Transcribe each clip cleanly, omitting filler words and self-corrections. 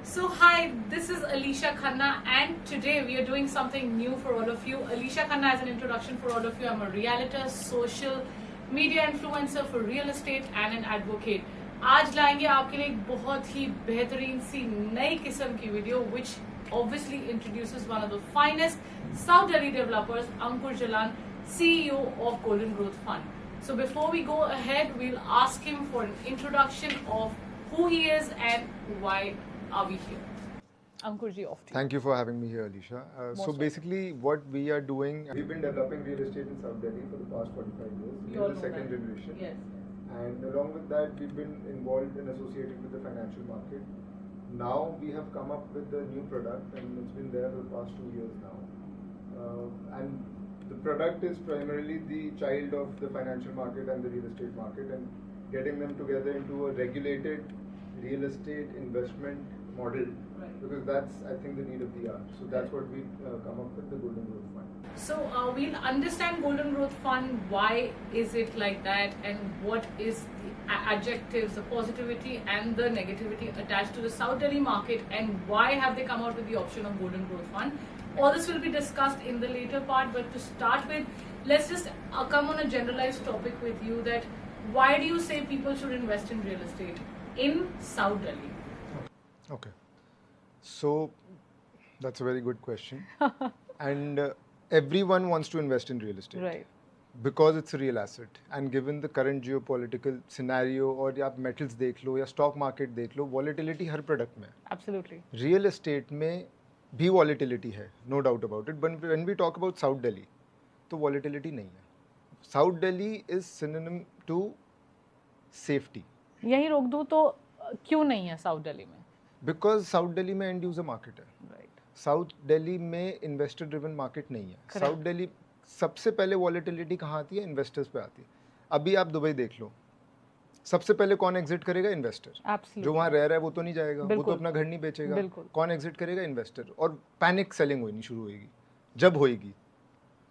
So hi, this is Alicia Khanna and today we are doing something new for all of you. Alicia Khanna, as an introduction for all of you, I'm a realtor, social media influencer for real estate and an advocate. आज लाएंगे आपके लिए एक बहुत ही बेहतरीन सी नई किस्म की video which obviously introduces one of the finest South Delhi developers, Ankur Jalan, CEO of Golden Growth Fund. So before we go ahead, we'll ask him for an introduction of who he is and why are we here. Ankur ji, off to you. Thank you for having me here, Alicia. So welcome. basically, what we are doing, we've been developing real estate in South Delhi for the past 45 years. We We're all the know second that. generation. Yes. And along with that, we've been involved and associated with the financial market. Now we have come up with a new product, and it's been there for the past 2 years now. And the product is primarily the child of the financial market and the real estate market, and getting them together into a regulated real estate investment model. Right. Because that's, I think, the need of the hour. So that's what we come up with, the Golden Growth Fund. So we'll understand Golden Growth Fund. Why is it like that, and what is the adjectives, the positivity and the negativity attached to the South Delhi market, and why have they come out with the option of Golden Growth Fund? All this will be discussed in the later part. But to start with, let's just come on a generalized topic with you. That why do you say people should invest in real estate in South Delhi? Okay. So that's a very good question. And everyone wants to invest in real estate. Right. Because it's a real asset. And given the current geopolitical scenario, or आप metals देख लो या stock market देख लो, volatility हर product में. Absolutely. Real estate में भी volatility है, no doubt about it. But when we talk about South Delhi, तो volatility नहीं है. South Delhi is synonym to safety. यही रोक दूं तो क्यों नहीं है साउथ दिल्ली में? Because South Delhi में end user market है. Right. साउथ दिल्ली में इन्वेस्टर ड्रिवन मार्केट नहीं है. साउथ दिल्ली सबसे पहले वॉलेटिलिटी कहाँ आती है? इन्वेस्टर्स पे आती है. अभी आप दुबई देख लो, सबसे पहले कौन एग्जिट करेगा? इन्वेस्टर. जो वहाँ रह रहा है वो तो नहीं जाएगा, वो तो अपना घर नहीं बेचेगा. कौन एग्जिट करेगा? इन्वेस्टर. और पैनिक सेलिंग होनी शुरू होगी. जब होएगी,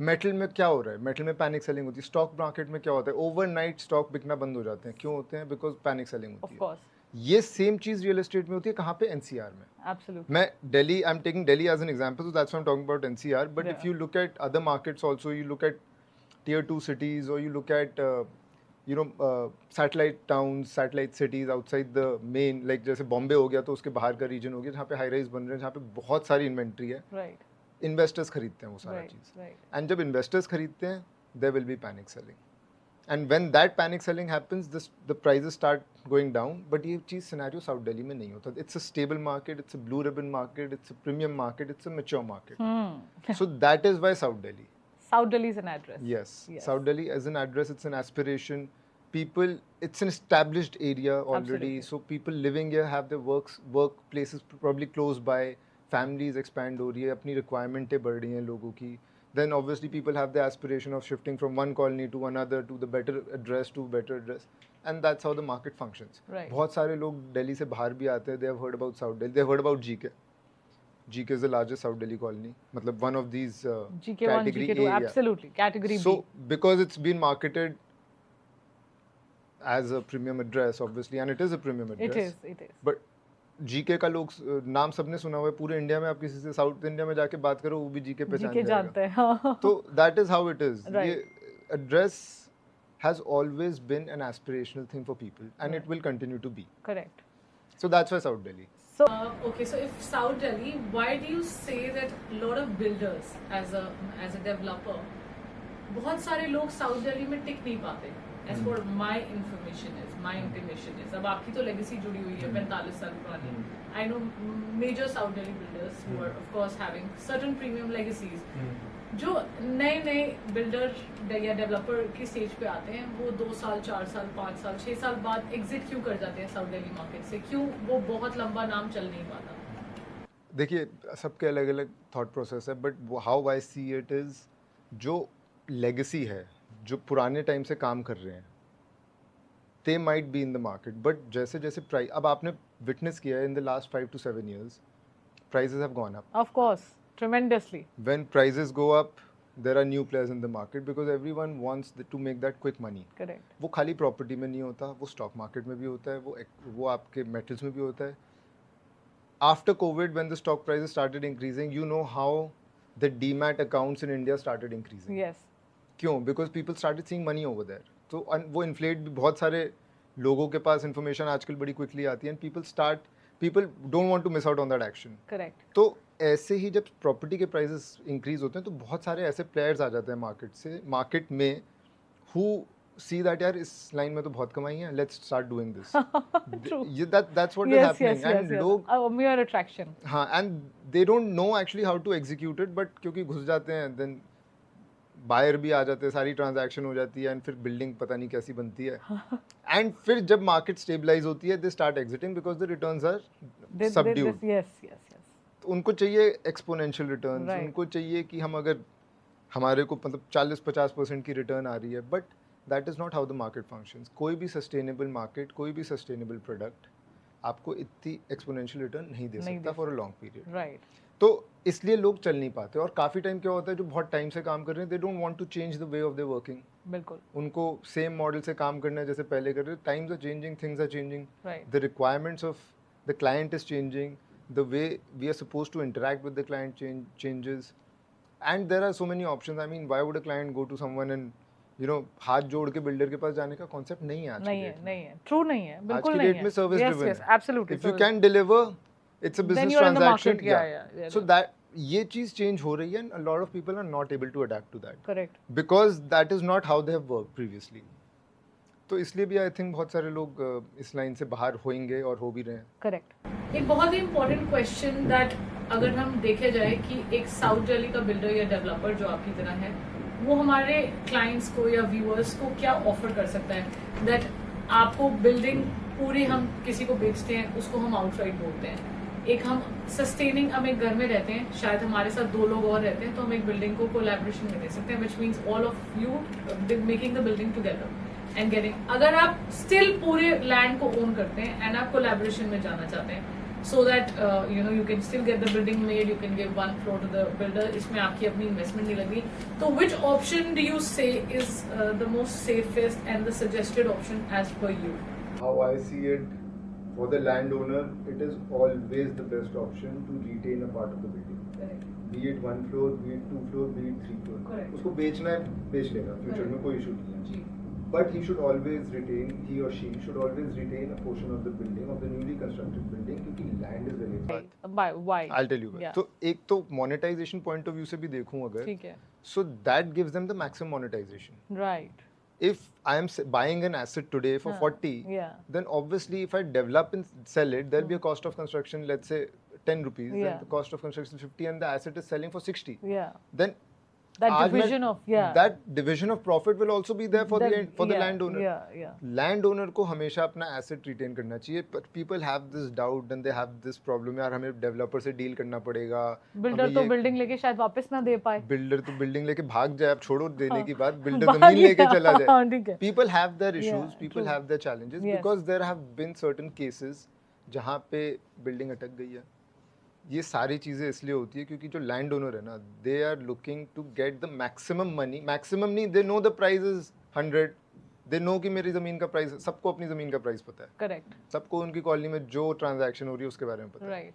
मेटल में क्या हो रहा है? मेटल में पैनिक सेलिंग होती है. स्टॉक मार्केट में क्या होता है? ओवरनाइट स्टॉक बिकना बंद हो जाते हैं. क्यों होते हैं? बिकॉज पैनिक सेलिंग होती है. ये सेम चीज रियल एस्टेट में होती है. कहाँ पे? एनसीआर में. Absolutely. मैं Delhi, I am taking Delhi as an example, so that's why I am talking about NCR. But if you look at other markets also, you look at tier 2 cities, or you look at satellite towns, satellite cities outside the main, like जैसे बॉम्बे हो गया तो उसके बाहर का reason हो गया जहाँ पे हाई राइज बन रहे हैं, जहाँ पे बहुत सारी इन्वेंट्री है. Right. इन्वेस्टर्स खरीदते हैं वो सारा चीज. एंड जब इन्वेस्टर्स खरीदते हैं, there will be panic selling. And when that panic selling happens, the prices start going down. But ये चीज़ scenario South Delhi में नहीं होता. It's a stable market, it's a blue ribbon market, it's a premium market, it's a mature market. So that is why South Delhi. South Delhi is an address. Yes. South Delhi as an address, it's an aspiration. People, it's an established area already. Absolutely. So people living here have their workplaces probably close by. Families expand हो रही है, अपनी requirement बढ़ रही हैं लोगों की. Then obviously people have the aspiration of shifting from one colony to another, to the better address, to better address, and that's how the market functions. Right. बहुत सारे लोग दिल्ली से बाहर भी आते हैं. They have heard about South Delhi. They have heard about GK. GK is the largest South Delhi colony. मतलब one of these GK1, GK2, absolutely category B. So because it's been marketed as a premium address, obviously, and it is a premium address. It is. But GK का लोग नाम सबने सुना हुआ है. पूरे India में आप किसी से साउथ इंडिया में जाके बात करो, वो भी जीके पहचान जाएगा. तो that is how it is. ये address has always been an aspirational thing for people, and it will continue to be. Correct. So that's why South Delhi. So okay, so if South Delhi, why do you say that a lot of builders as a developer, बहुत सारे लोग South Delhi में टिक नहीं पाते? As for my information is, my intimation is, अब आपकी तो legacy जुड़ी हुई है 45 साल पुरानी. I know major South Delhi builders who are of course having certain premium legacies. जो नए बिल्डर या डेवलपर की स्टेज पे आते हैं, वो 2 साल, 4 साल, 5 साल, 6 साल बाद एग्जिट क्यों कर जाते हैं साउथ दिल्ली मार्केट से? क्यों वो बहुत लंबा नाम चल नहीं पाता? देखिए, सबके अलग अलग थॉट प्रोसेस है. But how I see it is, जो लेगेसी है, जो पुराने टाइम से काम कर रहे हैं, they might be in the market, but जैसे जैसे प्राइस, अब आपने विटनेस किया है in the last 5 to 7 years, prices have gone up. Of course, tremendously. When prices go up, there are new players in the market because everyone wants to make that quick money. Correct. वो खाली property में नहीं होता, वो stock market में भी होता है, वो आपके मेटल्स में भी होता है. after COVID, when the stock prices started increasing, you know how the demat accounts in India started increasing. Yes. क्यों? Because people started seeing money over there. तो वो inflate भी बहुत सारे लोगों के पास information आजकल बड़ी quickly आती है and people don't want to miss out on that action. Correct. तो ऐसे ही जब property के prices increase होते हैं तो बहुत सारे ऐसे players आ जाते हैं market में who see that यार इस line में तो बहुत कमाई है, let's start doing this. True. That's what is happening. Yes. लोग A mere attraction. हाँ, and they don't know actually how to execute it, but क्योंकि घुस जाते हैं then बायर भी आ जाते हैं, सारी ट्रांजैक्शन हो जाती है एंड फिर बिल्डिंग पता नहीं कैसी बनती है एंड फिर जब मार्केट स्टेबलाइज होती है they start exiting because the returns are subdued. तो उनको चाहिए एक्सपोनेंशियल रिटर्न्स, उनको चाहिए कि हम अगर हमारे को मतलब 40-50% की रिटर्न आ रही है, but that is not how the market functions. कोई भी सस्टेनेबल मार्केट, कोई भी सस्टेनेबल प्रोडक्ट आपको इतनी एक्सपोनेंशियल रिटर्न नहीं दे सकता for a long period. Right. तो इसलिए लोग चल नहीं पाते. और काफ़ी टाइम क्या होता है, जो बहुत टाइम से काम कर रहे हैं they don't want to change the way of their working. बिल्कुल. उनको सेम मॉडल से काम करना है जैसे पहले कर रहे थे. Times are changing, things are changing, the requirements of the client is changing, the way we are suppose to interact with the client changes and there are so many options. I mean why would a client go to someone and हाथ जोड़ के builder के पास जाने का concept नहीं है आज नहीं है. ट्रू नहीं है, बिल्कुल नहीं है. आज की डेट में सर्विस ड्रिवन है. Absolutely. If you can deliver, it's a business transaction. So that ये चीज चेंज हो रही है and a lot of people are not able to adapt to that. Correct. Because that is not how they have worked previously. तो इसलिए भी I think बहुत सारे लोग इस लाइन से बाहर होंगे और हो भी रहे हैं. करेक्ट. एक बहुत ही इम्पोर्टेंट क्वेश्चन दैट अगर हम देखे जाए कि एक साउथ दिल्ली का बिल्डर या डेवलपर जो आपकी तरह है वो हमारे क्लाइंट्स को या व्यूअर्स को क्या ऑफर कर सकता है. दैट आपको बिल्डिंग पूरी हम किसी को बेचते हैं उसको हम आउटराइट बोलते हैं. एक हम सस्टेनिंग, हम एक घर में रहते हैं, शायद हमारे साथ 2 लोग और रहते हैं, तो हम एक बिल्डिंग को कोलैबोरेशन में दे सकते हैं, which means all of you making the building together and getting. अगर आप स्टिल पूरे लैंड को ओन करते हैं एंड आप कोलैबोरेशन में जाना चाहते हैं so that you can still get the building made, you can give 1 floor to the builder, इसमें आपकी अपनी इन्वेस्टमेंट नहीं लगी. तो which option do you say is the most safest and the suggested option as per you? How I see it, for the landowner, it is always the best option to retain a part of the building. Correct. Be it 1 floor, be it 2 floor, be it 3 floor. Correct. उसको बेचना है, बेच लेगा. Future में कोई issue नहीं है. But he should always retain, he or she should always retain a portion of the building, of the newly constructed building, क्योंकि land is very important. Why? I'll tell you why. तो एक तो monetization point of view से भी देखूं अगर, ठीक है. So that gives them the maximum monetization. Right. If I am buying an asset today for 40, then obviously if I develop and sell it, there'll be a cost of construction, let's say 10 rupees, then the cost of construction is 50 and the asset is selling for 60. Then that division of profit will also be there for the landowner. Landowner को हमेशा अपना asset retain करना चाहिए. But people have this doubt and they have this problem, यार हमें developer से deal करना पड़ेगा. Builder तो building लेके शायद वापस ना दे पाए. Builder तो building लेके भाग जाए, अब छोड़ो देने की बात, builder जमीन लेके चला जाए. People have their issues, people have their challenges, because there have been certain cases जहाँ पे building अटक गई है. ये सारी चीज़ें इसलिए होती है क्योंकि जो लैंड ओनर है ना, they are looking to get the maximum money. Maximum नहीं, they know the price is 100, they know कि मेरी ज़मीन का प्राइस, सबको अपनी ज़मीन का प्राइस पता है. करेक्ट. सबको उनकी कॉलोनी में जो ट्रांजैक्शन हो रही है उसके बारे में पता है. राइट.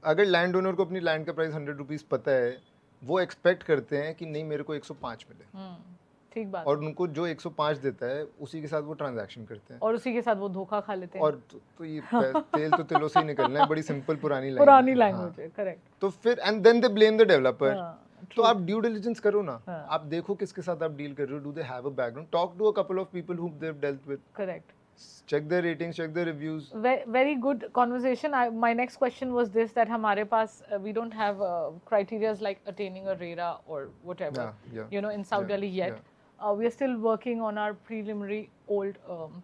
अगर लैंड ओनर को अपनी लैंड का प्राइस 100 रुपीज़ पता है, वो एक्सपेक्ट करते हैं कि नहीं मेरे को 105 मिले. ठीक बात. और उनको जो 105 देता है उसी के साथ वो ट्रांजैक्शन करते हैं और उसी के साथ वो धोखा खा लेते हैं. और तो ये तेल तो तिलों से ही निकलना है. बड़ी सिंपल पुरानी लैंग्वेज है. करेक्ट. तो फिर and then they blame the developer. तो आप ड्यू डिलिजेंस करो ना. आप देखो किसके साथ आप डील कर रहे हो. Do they have a background? Talk to a couple of people who they have dealt with. Correct. Check their ratings, check their reviews. Very good conversation. My next question was this, that हमारे पास we don't have criterias like attaining a RERA or whatever, in South Delhi yet. We are still working on our preliminary old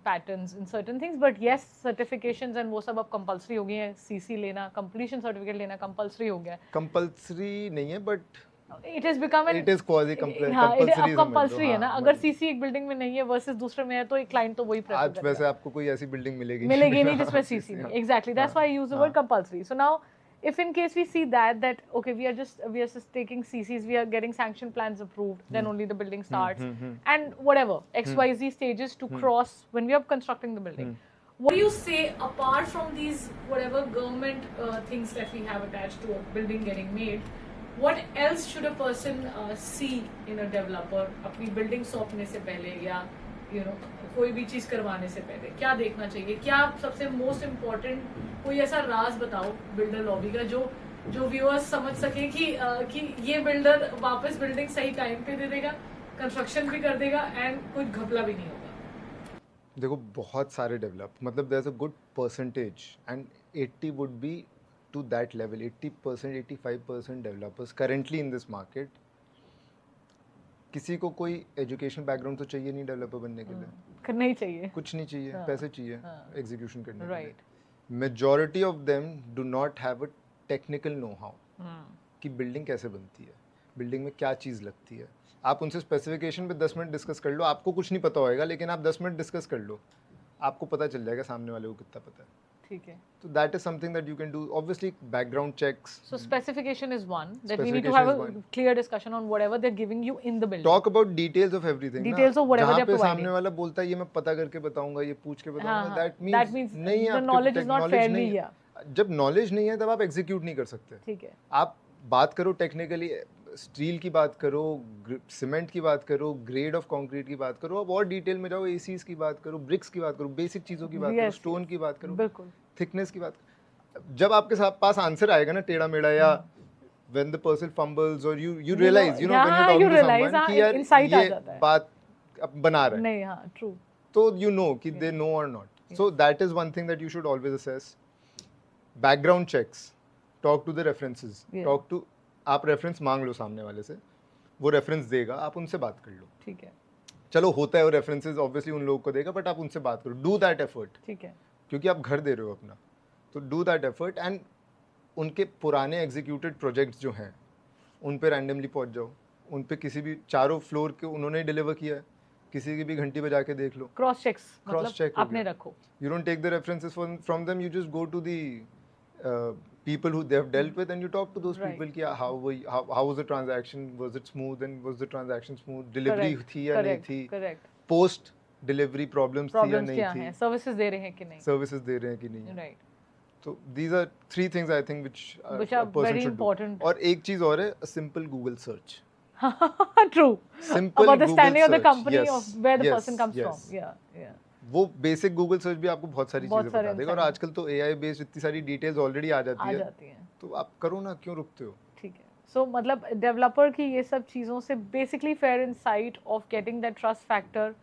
patterns in certain things, but yes, certifications and वो सब अब compulsory हो गए हैं. CC लेना, completion certificate लेना compulsory हो गया है. Compulsory नहीं है, but it has become it is quasi compulsory है ना. अगर CC एक बिल्डिंग में नहीं है versus दूसरे में है तो एक क्लाइंट तो वही प्रेफर करेगा. आज वैसे आपको कोई ऐसी बिल्डिंग मिलेगी नहीं जिसमें CC नहीं. Exactly, that's why I use the word compulsory. So now, if in case we see that okay, we are just taking CCs, we are getting sanction plans approved, then only the building starts, and whatever XYZ stages to cross when we are constructing the building. What do you say apart from these whatever government things that we have attached to a building getting made? What else should a person see in a developer? अपनी building सौंपने से पहले या कोई भी चीज करवाने से पहले क्या देखना चाहिए? क्या सबसे मोस्ट इम्पोर्टेंट कोई ऐसा राज बताओ बिल्डर लॉबी का जो व्यूअर्स समझ सके कि ये बिल्डर वापस बिल्डिंग सही टाइम पे दे देगा, कंस्ट्रक्शन भी कर देगा एंड कुछ घपला भी नहीं होगा. देखो बहुत सारे डेवलप मतलब there is a good percentage and 80 would be to that level 80% 85% developers currently in this market. किसी को कोई एजुकेशन बैकग्राउंड तो चाहिए नहीं डेवलपर बनने के लिए, करना ही चाहिए, कुछ नहीं चाहिए, पैसे चाहिए एग्जीक्यूशन करने के राइट. लिए. Majority of them do not have a technical know how कि बिल्डिंग कैसे बनती है, बिल्डिंग में क्या चीज़ लगती है. आप उनसे स्पेसिफिकेशन पे 10 मिनट डिस्कस कर लो, आपको कुछ नहीं पता होएगा लेकिन आप 10 मिनट डिस्कस कर लो, आपको पता चल जाएगा सामने वाले को कितना पता है. ठीक है. So that is something that you can do. Obviously, background checks. So specification is one that we need to have a clear discussion on whatever they're giving you in the building. Talk about details of everything. Details of whatever they're providing. सामने वाला बोलता है ये मैं पता करके बताऊंगा, ये पूछ के बताऊंगा. That means नहीं है. The knowledge is not fairly here. जब knowledge नहीं है तब आप execute नहीं कर सकते. ठीक है. आप बात करो technically, स्टील की बात करो, सीमेंट की बात करो, ग्रेड ऑफ कंक्रीट की बात करो, अब और डिटेल में जाओ, एसीज की बात करो, ब्रिक्स की बात करो, बेसिक चीज़ों की बात करो, स्टोन की बात करो, बिल्कुल थिकनेस की बात. जब आपके पास आंसर आएगा ना टेढ़ा मेढ़ा या when the person fumbles or you realize when you're talking to someone कि यार ये बात अब बना रहा है नहीं, हाँ true, तो you know कि they know or not. So that is one thing that you should always assess. Background checks, talk to the references, talk to, आप रेफरेंस मांग लो सामने वाले से, वो रेफरेंस देगा, आप उनसे बात कर लो. ठीक है. चलो होता है वो रेफरेंसेस ऑब्वियसली उन लोगों को देगा बट आप उनसे बात करो, डू दैट एफर्ट. ठीक है. क्योंकि आप घर दे रहे हो अपना, तो डू दैट एफर्ट एंड उनके पुराने एग्जीक्यूटेड प्रोजेक्ट्स जो हैं उन पे रैंडमली पहुंच जाओ, उन पे किसी भी चारों फ्लोर के उन्होंने डिलीवर किया है, किसी की भी घंटी बजा के देख लो, क्रॉस चेक्स, क्रॉस चेक अपने रखो. You don't take the references from them, you just go to the people who they have dealt with and you talk to those people कि how was the transaction, was it smooth and was the transaction smooth, delivery थी या नहीं थी, post delivery problems थी या नहीं थी, services दे रहे हैं कि नहीं, services दे रहे हैं कि नहीं. right. So these are 3 things I think which are a person very should important. do. और एक चीज और है, a simple Google search. True. Simple about the Google standing search. of the company, yes. of where the yes. person comes yes. from. Yeah. वो basic Google search भी आपको बहुत सारी चीजें बता देगा और आजकल तो एआई बेस्ड इतनी सारी डिटेल्स ऑलरेडी आ जाती है, तो आप करो ना, क्यों रुकते हो. ठीक है. सो मतलब डेवलपर की ये सब चीजों से basically fair insight of getting that trust factor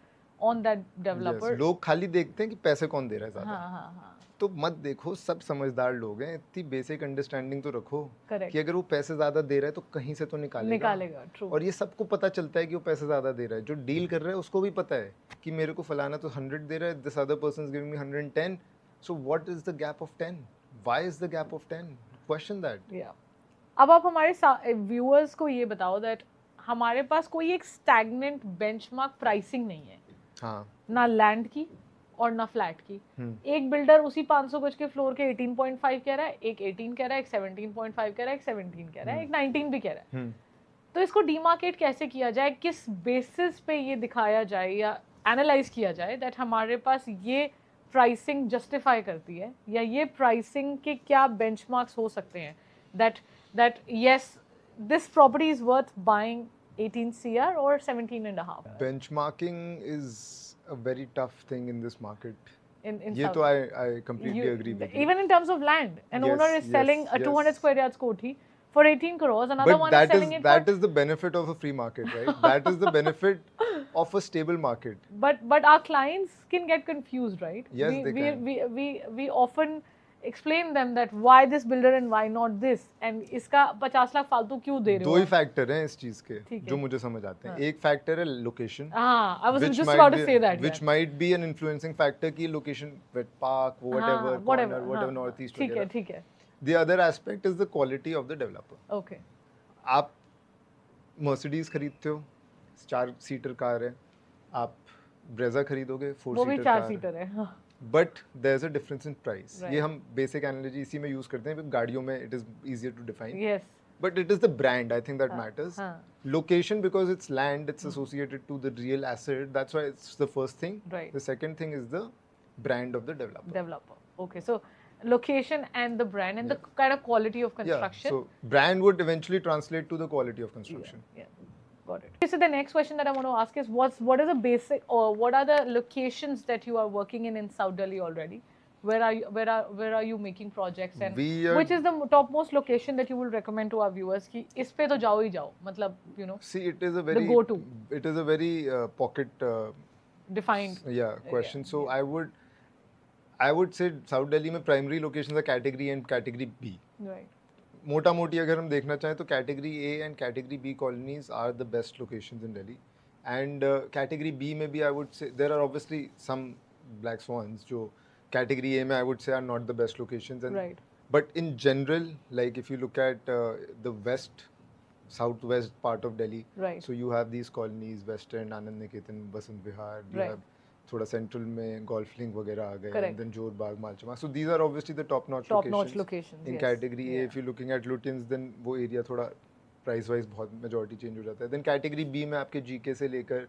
on that developer. लोग खाली देखते हैं कि पैसे कौन दे रहा है ज्यादा. हाँ. तो मत देखो, सब समझदार लोग हैं, इतनी बेसिक अंडरस्टैंडिंग तो रखो कि अगर वो पैसे ज्यादा दे रहा है तो कहीं से तो निकालेगा. True. और ये सबको पता चलता है कि वो पैसे ज्यादा दे रहा है, जो डील कर रहा है उसको भी पता है कि मेरे को फलाना तो 100 दे रहा है, this other person is giving me 110, so what is the gap of 10, why is the gap of 10, question that. अब आप हमारे व्यूअर्स को ये बताओ दैट हमारे पास कोई एक स्टैग्नेंट बेंचमार्क प्राइसिंग नहीं है. हाँ. ना लैंड की और ना फ्लैट की. एक बिल्डर उसी 500 गज के फ्लोर के 18.5 कह रहा है, एक 18 कह रहा है, एक 17.5 कह रहा है, एक 17 कह रहा है, एक 19 भी कह रहा है. तो इसको डीमार्केट कैसे किया जाए, किस बेसिस पे ये दिखाया जाए या एनालाइज किया जाए दैट हमारे पास ये प्राइसिंग जस्टिफाई करती है, या ये प्राइसिंग के क्या बेंचमार्क्स हो सकते हैं that yes this property is worth buying 18 CR or 17.5. Benchmarking is a very tough thing in this market. In ये तो I completely agree with you. Even in terms of land, an owner is selling a 200 square yards koti for 18 crores, another one is selling it for... That is the benefit of a free market, right? That is the benefit of a stable market. But our clients can get confused, right? Yes, they can. We often explain them that why this builder and why not this, and इसका 50 लाख फालतू क्यों दे रहे हो. 2 ही factor हैं इस चीज के जो मुझे समझ आते हैं. एक फैक्टर है location. I was just about to say that. Which might be an influencing factor कि location, wet park, whatever, corner, whatever, northeast. ठीक है. The other aspect is the quality of the developer. Okay. आप Mercedes खरीदते हो, 4 seater car है, आप Brezza खरीदोगे 4 seater car, वो भी 4 सीटर है. But there is a difference in price. ये हम बेसिक एनालॉजी इसी में यूज करते हैं, गाड़ियों में it is easier to define. Yes. But it is the brand, I think that matters. Location, because it's land, it's associated to the real asset, that's why it's the first thing. The second thing is the brand of the developer. Okay, so location and the brand and the kind of quality of construction. So brand would eventually translate to the quality of construction. Yeah. Got it. Okay, so the next question that I want to ask is what is the basic, or what are the locations that you are working in South Delhi already? Where are you making projects, and which is the topmost location that you will recommend to our viewers कि इस पे तो जाओ ही जाओ, मतलब you know. See, it is a very go-to. It is a very pocket defined question. So I would say South Delhi में primary locations are category A and category B. Right. मोटा मोटी अगर हम देखना चाहें तो category A and category B colonies are the best locations in Delhi. And category B में भी I would say there are obviously some black swans जो category A में I would say are not the best locations. And right. But in general, like if you look at the southwest part of Delhi, right. So you have these colonies, West End, Anand Niketan, Basant Vihar, you have थोड़ा central में golf link वगैरह आ गए, and then Jor Bagh, Malchama. So these are obviously the top-notch locations. In category A, if you're looking at Lutyens, then वो area थोड़ा price-wise बहुत majority change हो जाता है. Then category B में आपके GK से लेकर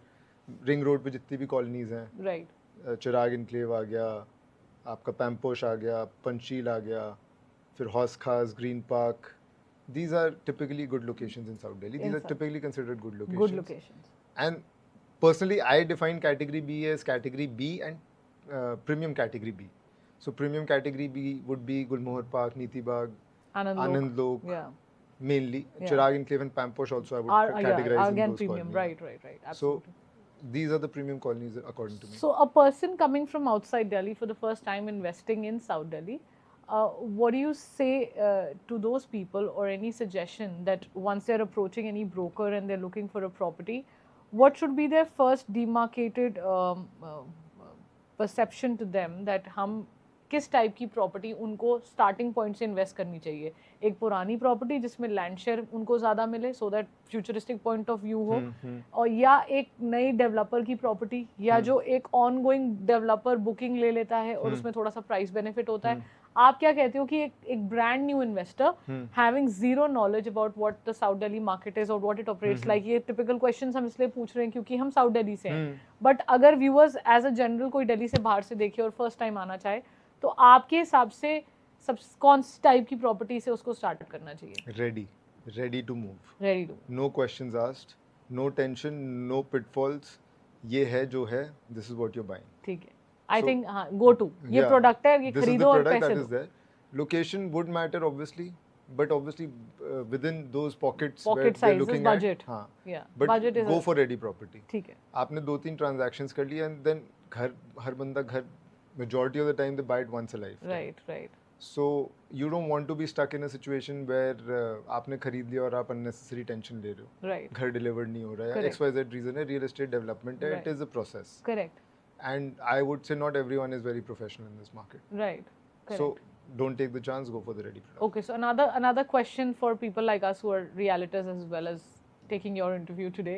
ring road पे जितनी भी colonies हैं, right. चिराग enclave आ गया, आपका पैम्पोश आ गया, पंचशील आ गया, फिर हौस खास, green park. These are typically good locations in South Delhi. These are typically considered good locations. Good locations. And personally, I define category B as category B and premium category B. So premium category B would be Gulmohar Park, Niti Bagh, Anand Lok. Yeah. Mainly. Chirag Enclave and Pamposh also I would categorize in those premium. colonies. Right. Absolutely. So these are the premium colonies according to me. So a person coming from outside Delhi for the first time investing in South Delhi, what do you say to those people, or any suggestion that once they're approaching any broker and they're looking for a property, what should be their first demarcated perception to them that हम किस type की property उनको starting point से invest करनी चाहिए? एक पुरानी property जिसमें लैंड शेयर उनको ज़्यादा मिले so that futuristic point of view हो, और या एक नई डेवलपर की प्रॉपर्टी, या जो एक ऑन गोइंग डेवलपर बुकिंग ले लेता है और उसमें थोड़ा सा प्राइस बेनिफिट होता है. आप क्या कहते हो कि एक brand new investor having zero knowledge about what the south Delhi market is और व्हाट इट ऑपरेट्स लाइक, ये टिपिकल क्वेश्चंस हम इसलिए पूछ रहे हैं क्योंकि हम साउथ दिल्ली से हैं, बट अगर व्यूअर्स एज अ जनरल कोई दिल्ली से बाहर से देखे और फर्स्ट टाइम आना चाहे, तो आपके हिसाब से सब कौन सी टाइप की प्रॉपर्टी से उसको स्टार्ट करना चाहिए? Ready to move, no questions asked, no tension, no pitfalls. ये है जो है, this is what you buying. ठीक है. I think go to ये प्रोडक्ट है, ये खरीदो और पैसे दो. Location would matter obviously, but obviously within those pockets where they're looking budget. at, हाँ, yeah, but budget is go for ready property. ठीक है. आपने 2-3 transactions कर लिए and then हर बंदा घर majority of the time they buy it once a life. Right. So you don't want to be stuck in a situation where आपने खरीद लिया और आप unnecessary tension ले रहे हो. Right. घर delivered नहीं हो रहा है. XYZ reason है, real estate development है. It is a process. Correct. And I would say not everyone is very professional in this market. Right. Correct. So don't take the chance, go for the ready product. Okay, so another question for people like us who are realtors as well as taking your interview today.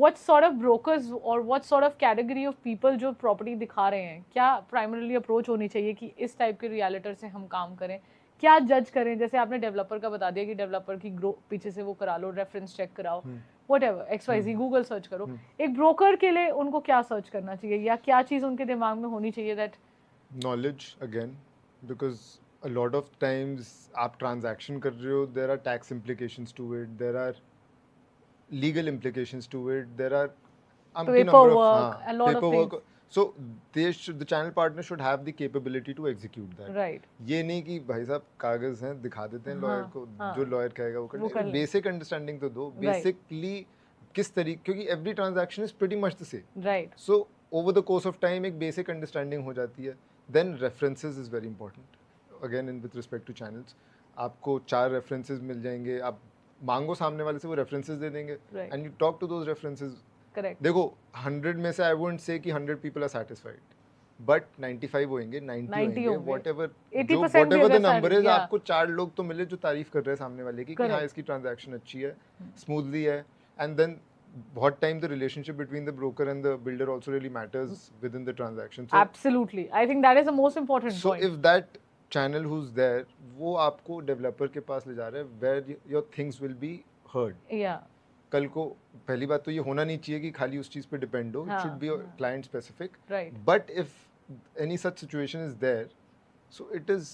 What sort of brokers or what sort of category of people जो property दिखा रहे हैं, क्या primarily approach होनी चाहिए कि इस type के realtor से हम काम करें? क्या जज करें? जैसे आपने डेवलपर का बता दिया कि डेवलपर की ग्रो पीछे से वो करा लो, रेफरेंस चेक कराओ, व्हाटएवर, XYZ गूगल सर्च करो. एक ब्रोकर के लिए उनको क्या सर्च करना चाहिए, या क्या चीज़ उनके दिमाग में होनी चाहिए? That knowledge again, because a lot of times आप ट्रांजैक्शन कर रहे हो, there are tax implications to it, there are legal implications to it, there are paperwork. So the channel partner should have the capability to execute that. Right. ये नहीं कि भाई साहब कागज हैं दिखा देते हैं लॉयर को, जो लॉयर कहेगा वो कर. बेसिक अंडरस्टैंडिंग तो दो, बेसिकली किस तरीके, क्योंकि every transaction is pretty much the same. Right. So over the course of time एक बेसिक अंडरस्टैंडिंग हो जाती है. Then references is very important. Again in with respect to channels, आपको 4 रेफरेंसेस मिल जाएंगे, आप मांगो सामने वाले से, वो रेफरेंसेस दे देंगे and you talk to those references. Correct. देखो 100 में से आई वुडंट से कि 100 पीपल आर सैटिस्फाइड, बट 95 होंगे, 90 होंगे, व्हाटएवर द नंबर इज. आपको 4 लोग तो मिले जो तारीफ कर रहे हैं सामने वाले की कि हाँ इसकी ट्रांजैक्शन अच्छी है, स्मूथली है. And then what time the relationship between the broker and the builder also really matters within the transaction. So absolutely, I think that is the most important so point. if that channel who's there वो आपको developer के पास ले जा रहा है where your things will be heard. Yeah. कल को पहली बात तो ये होना नहीं चाहिए कि खाली उस चीज पे डिपेंड हो. It should be client specific. Right. But if any such situation is there, so it is,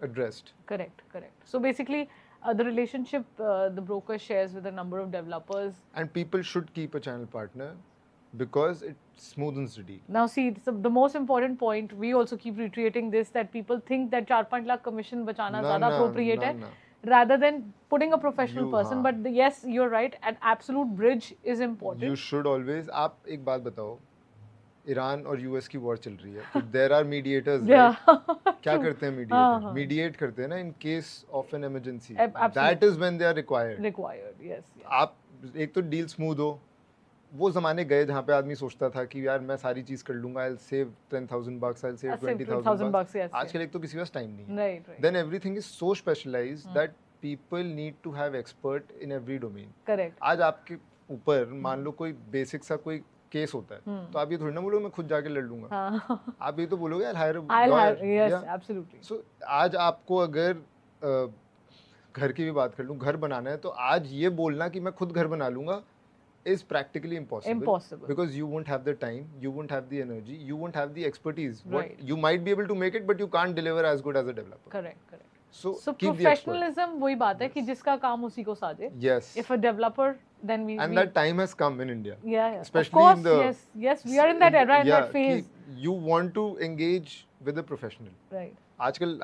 addressed. Correct. So basically, the relationship the broker shares with a number of developers. And people should keep a channel partner because it smoothens the deal. Now see, it's the most important point. We also keep reiterating this, that people think that 4-5 lakh commission bachana zyada appropriate hai, rather than putting a professional person. But yes, you're right, an absolute bridge is important. You should always. आप एक बात बताओ, Iran और US की war चल रही है, तो देयर आर मीडिएटर्स, क्या करते हैं मीडिएटर? मीडिएट करते हैं ना in case of an emergency, that is when they are required. Yes. आप एक तो डील स्मूथ हो, वो जमाने गए जहाँ पे आदमी सोचता था कि यार मैं सारी चीज कर लूंगा, I'll save $10,000, I'll save $20,000। आजकल एक तो किसी के पास टाइम नहीं है, then everything is so specialized that people need to have expert in every domain। Correct. आज आपके ऊपर मान लो कोई बेसिक सा कोई केस होता है, तो आप ये थोड़ी ना बोलोगे मैं खुद जाके लड़ लूंगा, आप ये तो बोलोगे I'll hire yes, absolutely। So आज आपको अगर घर की भी बात कर लूं, घर बनाना है, तो आज ये बोलना कि मैं खुद घर बना लूंगा is practically impossible because you won't have the time, you won't have the energy, you won't have the expertise। Right। You might be able to make it but you can't deliver as good as a developer। Correct। So professionalism वही बात है कि जिसका काम उसी को साजे। Yes। If a developer, then and that time has come in India। Yeah। Especially of course, in the yes, we are in that era, in that phase। You want to engage with a professional। Right। आजकल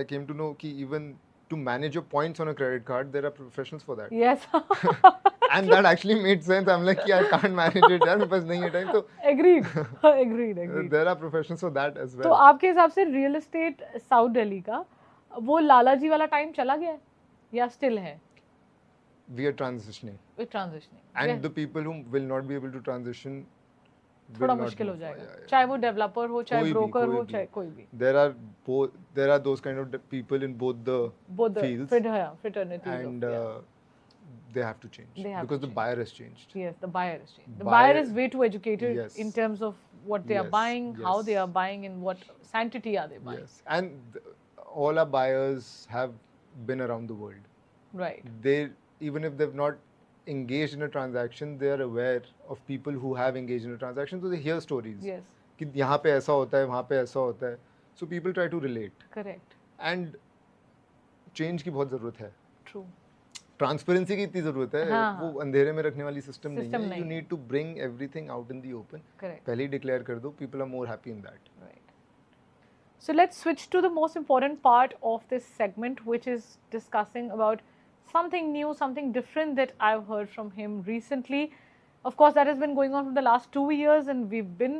I came to know कि even to manage your points on a credit card, there are professionals for that। Yes। And that actually made sense। I'm like, I can't manage it यार, मेरे पास नहीं है time, तो agreed। There are professionals for that as well। तो आपके हिसाब से real estate south Delhi का वो लाला जी वाला टाइम चला गया है या स्टिल है? We are transitioning। And the people who will not be able to transition, थोड़ा मुश्किल हो जाएगा, चाहे वो डेवलपर हो, चाहे ब्रोकर हो, चाहे कोई भी। There are those kind of people in both the fields, fraternities, and they have to change because the buyer has changed। Yes, the buyer has changed। The buyer is way too educated in terms of what they are buying, how they are buying, and what sanctity are they buying। Yes, and all our buyers have been around the world। Right। They, even if they've not engaged in a transaction, they are aware of people who have engaged in a transaction, so they hear stories। Yes। कि यहाँ पे ऐसा होता है, वहाँ पे ऐसा होता है, so people try to relate। Correct। And change की बहुत ज़रूरत है। True। ट्रांसपेरेंसी की इतनी ज़रूरत है, वो अंधेरे में रखने वाली सिस्टम नहीं है। You need to bring everything out in the open। Correct। पहले ही डिक्लेयर कर दो, people are more happy in that। Right। So let's switch to the most important part of this segment, which is discussing about something new, something different that I've heard from him recently। Of course, that has been going on for the last 2 years, and we've been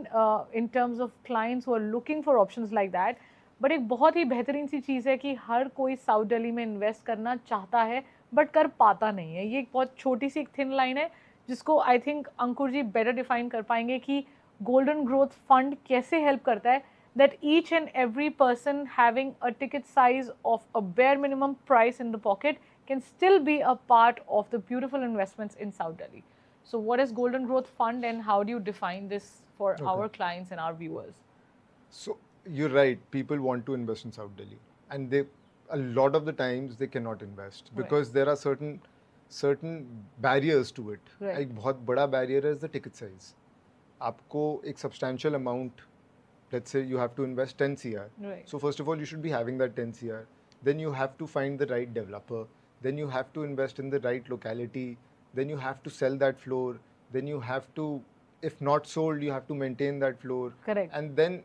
in terms of clients who are looking for options like that। But एक बहुत ही बेहतरीन सी चीज़ है कि हर कोई south Delhi में invest करना चाहता है बट कर पाता नहीं है। ये एक बहुत छोटी सी एक थिन लाइन है जिसको I think Ankur ji better define कर पाएंगे कि गोल्डन ग्रोथ फंड कैसे हेल्प करता है that each and every person having a ticket size of a bare minimum price in the pocket can still be a part of the beautiful investments in South Delhi। So what is Golden Growth Fund and how do you define this for our clients and our viewers? So you're right, people want to invest in South Delhi and a lot of the times they cannot invest because there are certain barriers to it। एक बहुत बड़ा barrier is the ticket size। आपको एक substantial amount, let's say you have to invest 10 CR। Right। So first of all, you should be having that 10 CR। Then you have to find the right developer। Then you have to invest in the right locality। Then you have to sell that floor। Then you have to, if not sold, you have to maintain that floor। Correct। And then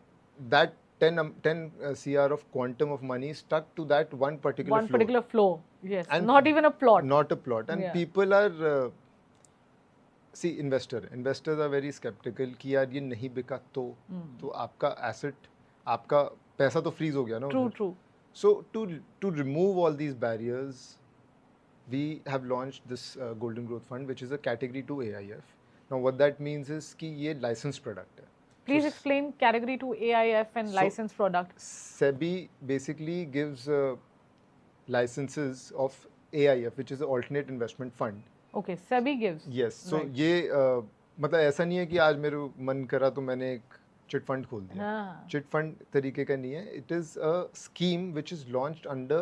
that 10 CR of quantum of money stuck to that one particular floor। Yes। And not even a plot। Not a plot। And people are see investors are very skeptical कि यार ये नहीं बिका तो आपका asset, आपका पैसा तो freeze हो गया ना। True। So to remove all these barriers, we have launched this Golden Growth Fund, which is a category 2 AIF। Now what that means is कि ये licensed product है। Please explain category 2 AIF and licensed product। SEBI basically gives licenses of AIF, which is an alternate investment fund। Okay, SEBI gives। Yes, so ये मतलब ऐसा नहीं है कि आज मेरे मन करा तो मैंने एक चिट फंड खोल दिया। चिट फंड तरीके का नहीं है। It is a scheme which is launched under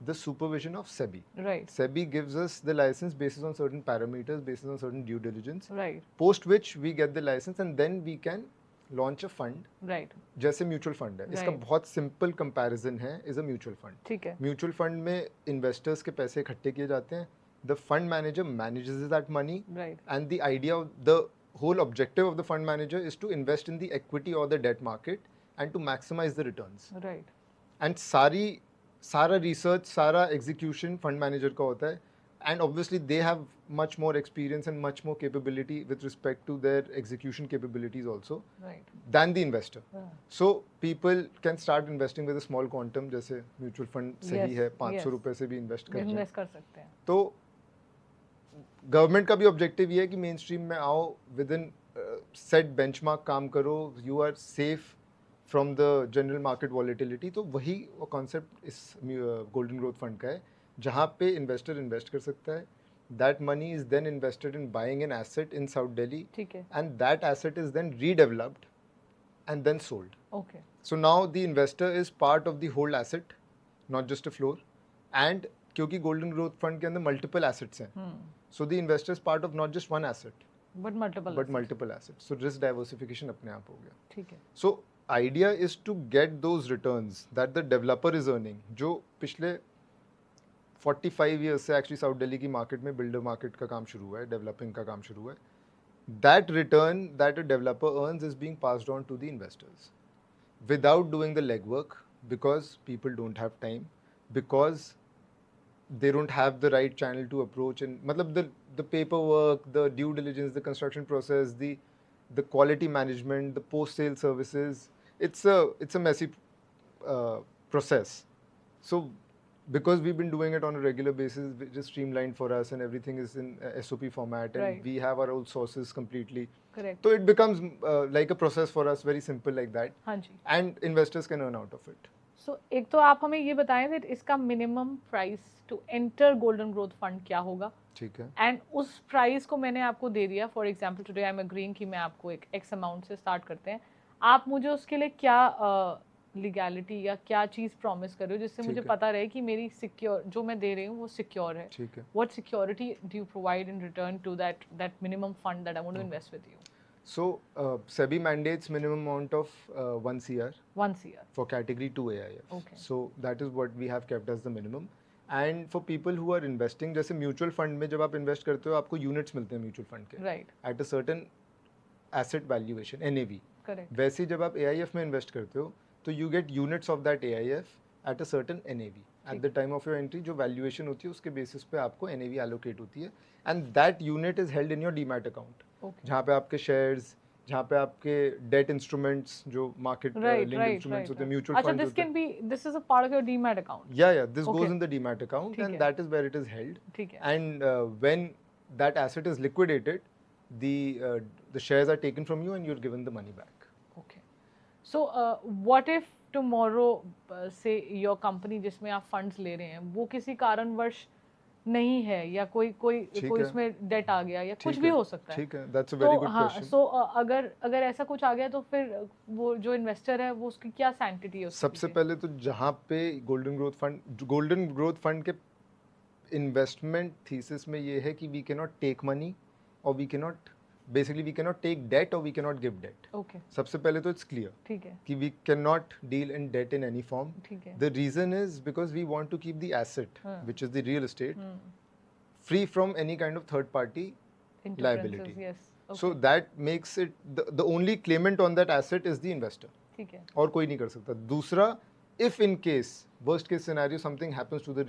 the supervision of SEBI। Right। SEBI gives us the license based on certain parameters, based on certain due diligence। Right। Post which we get the license and then we can launch a fund, right, जैसे mutual fund है, इसका Right. बहुत simple comparison है is a mutual fund. ठीक है, mutual fund में investors के पैसे इकट्ठे किए जाते हैं, the fund manager manages that money, right, and the idea of the whole objective of the fund manager is to invest in the equity or the debt market and to maximize the returns. Right, And सारा research, सारा execution fund manager का होता है, and obviously they have much more experience and much more capability with respect to their execution capabilities also right, than the investor. So people can start investing with a small quantum, जैसे mutual fund सही Yes, है, 500 yes. रुपए से भी invest कर जाए। Invest कर सकते हैं, तो गवर्नमेंट का भी ऑब्जेक्टिव ये है कि मेन स्ट्रीम में आओ, विद इन सेट बेंचमार्क काम करो, you are safe from the general market volatility. तो वही कॉन्सेप्ट इस गोल्डन ग्रोथ फंड का है, जहाँ पे इन्वेस्टर इन्वेस्ट कर सकता है, that money is then invested in buying an asset in South Delhi, ठीक है, and that asset is then redeveloped and then sold. Okay, So now the investor is part of the whole asset, not just a floor. And क्योंकि golden growth fund के अंदर multiple assets हैं, so the investor is part of not just one asset but multiple, but multiple assets. So risk diversification अपने आप हो गया। ठीक है, So idea is to get those returns that the developer is earning, जो पिछले 45 years से actually south Delhi की मार्केट में बिल्डर मार्केट का काम शुरू हुआ है, डेवलपिंग का काम शुरू हुआ है। That return that a developer earns is being passed on to the investors without doing the legwork, because people don't have time, because they don't have the right channel to approach, and matlab the paperwork, the due diligence, the construction process, the quality management, the post sale services, it's a messy process. So because we've been doing it on a regular basis, which is streamlined for us, and everything is in SOP format, and Right. we have our own sources completely. Correct, So it becomes like a process for us, very simple like that, हाँ जी। and investors can earn out of it. सो एक तो आप हमें ये बताएं that इसका minimum price to enter golden growth fund क्या होगा, ठीक है, एंड उस प्राइस को मैंने आपको दे दिया, for example today I am agreeing कि मैं आपको एक एक्स अमाउंट से स्टार्ट करते हैं, आप मुझे उसके लिए क्या लीगैलिटी या क्या चीज़ प्रॉमिस कर रहे हो जिससे ठीक मुझे है। पता रहे कि मेरी सिक्योर जो मैं दे रही हूँ वो सिक्योर है, ठीक है। What security do you provide in return to that minimum fund that I want to invest with you? So SEBI mandates minimum amount of 1 CR once a year, for category 2 AIF. Okay. So that is what we have kept as the minimum. And for people who are investing, जैसे mutual fund में जब आप invest करते हो, आपको units मिलते हैं mutual fund के, right, at a certain asset valuation, NAV। Correct, वैसे ही जब आप AIF में इन्वेस्ट करते हो, तो you get units of that AIF at a certain NAV at the time of your entry. जो वैल्यूएशन होती है उसके बेसिस पे आपको NAV एलोकेट होती है, and that unit is held in your demat account, okay, जहाँ पे आपके शेयर्स, जहाँ पे आपके डेट इंस्ट्रूमेंट्स, जो market right, linked right, instruments right, होते हैं, right. म्यूचुअल अच्छा, फंड्स this होते can हैं, be, this is a part of your demat account. yeah, this Okay. goes in the demat account, ठीक and है। that is where it is held. ठीक है, And when that asset is liquidated, the shares are taken from you and you're given the money back. okay. So what if tomorrow say your company जिसमें आप funds ले रहे हैं वो किसी कारणवश नहीं है, या कोई ठीक है। उसमें डेट आ गया, या कुछ ठीक भी है, हो सकता है, ठीक है, that's a very तो good हाँ, question. so अगर ऐसा कुछ आ गया तो फिर वो जो इन्वेस्टर है वो उसकी क्या सैंटिटी है उसके सबसे पीछे? पहले तो जहाँ पे गोल्डन ग्रोथ फंड के इन्वेस्टमेंट थीसिस में ये है कि we can not take money, और we can not take debt, और we can not give debt. Okay, सबसे पहले तो इट्स क्लियर ठीक है, कि we cannot deal in debt in any form. ठीक है, The reason is because we want to keep the asset, हाँ. which is the real estate, hmm, free from any kind of third party interferences, liability. yes, okay, So that makes it the only claimant on that asset is the investor, ठीक है, और कोई नहीं कर सकता। दूसरा, if in case worst case scenario something happens to the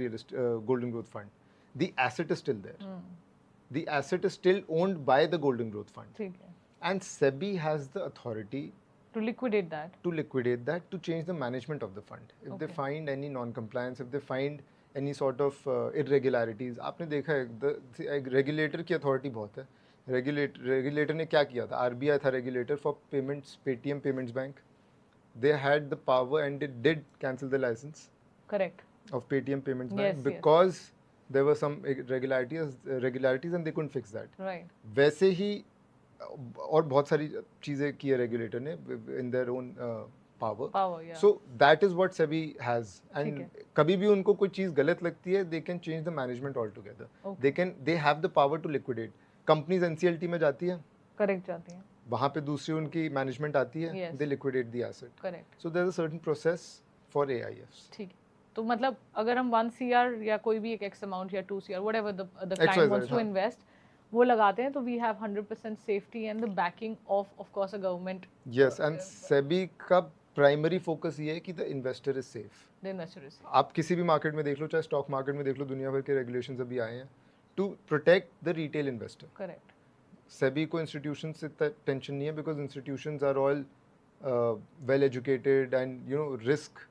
golden growth fund, the asset is still there. Hmm, The asset is still owned by the golden growth fund, ठीक है, and SEBI has the authority to liquidate that, to liquidate that, to change the management of the fund. If they Okay. find any non-compliance, if they find any sort of irregularities, आपने देखा है regulator की authority बहुत है। Regulator ने क्या किया था? RBI था regulator for payments, Paytm Payments Bank. They had the power and they did cancel the license correct, of Paytm Payments Yes, Bank yes. because there were some irregularities and they couldn't fix that. right, वैसे ही और बहुत सारी चीज़ें की है regulator ने in their own power. power, yeah, So that is what SEBI has, ठीक and है। कभी भी उनको कोई चीज़ गलत लगती है, they can change the management altogether. Okay. They have the power to liquidate. Companies NCLT में जाती है, correct जाती हैं, वहाँ पे दूसरी उनकी मैनेजमेंट आती है, Yes. They liquidate the asset. Correct. So there is a certain process for AIFs. ठीक है. तो मतलब अगर हम 1 CR या कोई भी एक X amount या 2 CR whatever the XYZ, client wants to हाँ. invest, वो लगाते हैं तो we have 100% safety and the backing of course a government. Yes, and SEBI का प्राइमरी फोकस ये है कि the investor is safe. The investor is safe. आप किसी भी मार्केट में देख लो, चाहे स्टॉक मार्केट में देख लो, दुनिया भर के रेगुलेशंस अभी आए हैं to protect the retail investor. Correct. SEBI को इंस्टीट्यूशन से टेंशन नहीं है because institutions are all well educated and you know risk,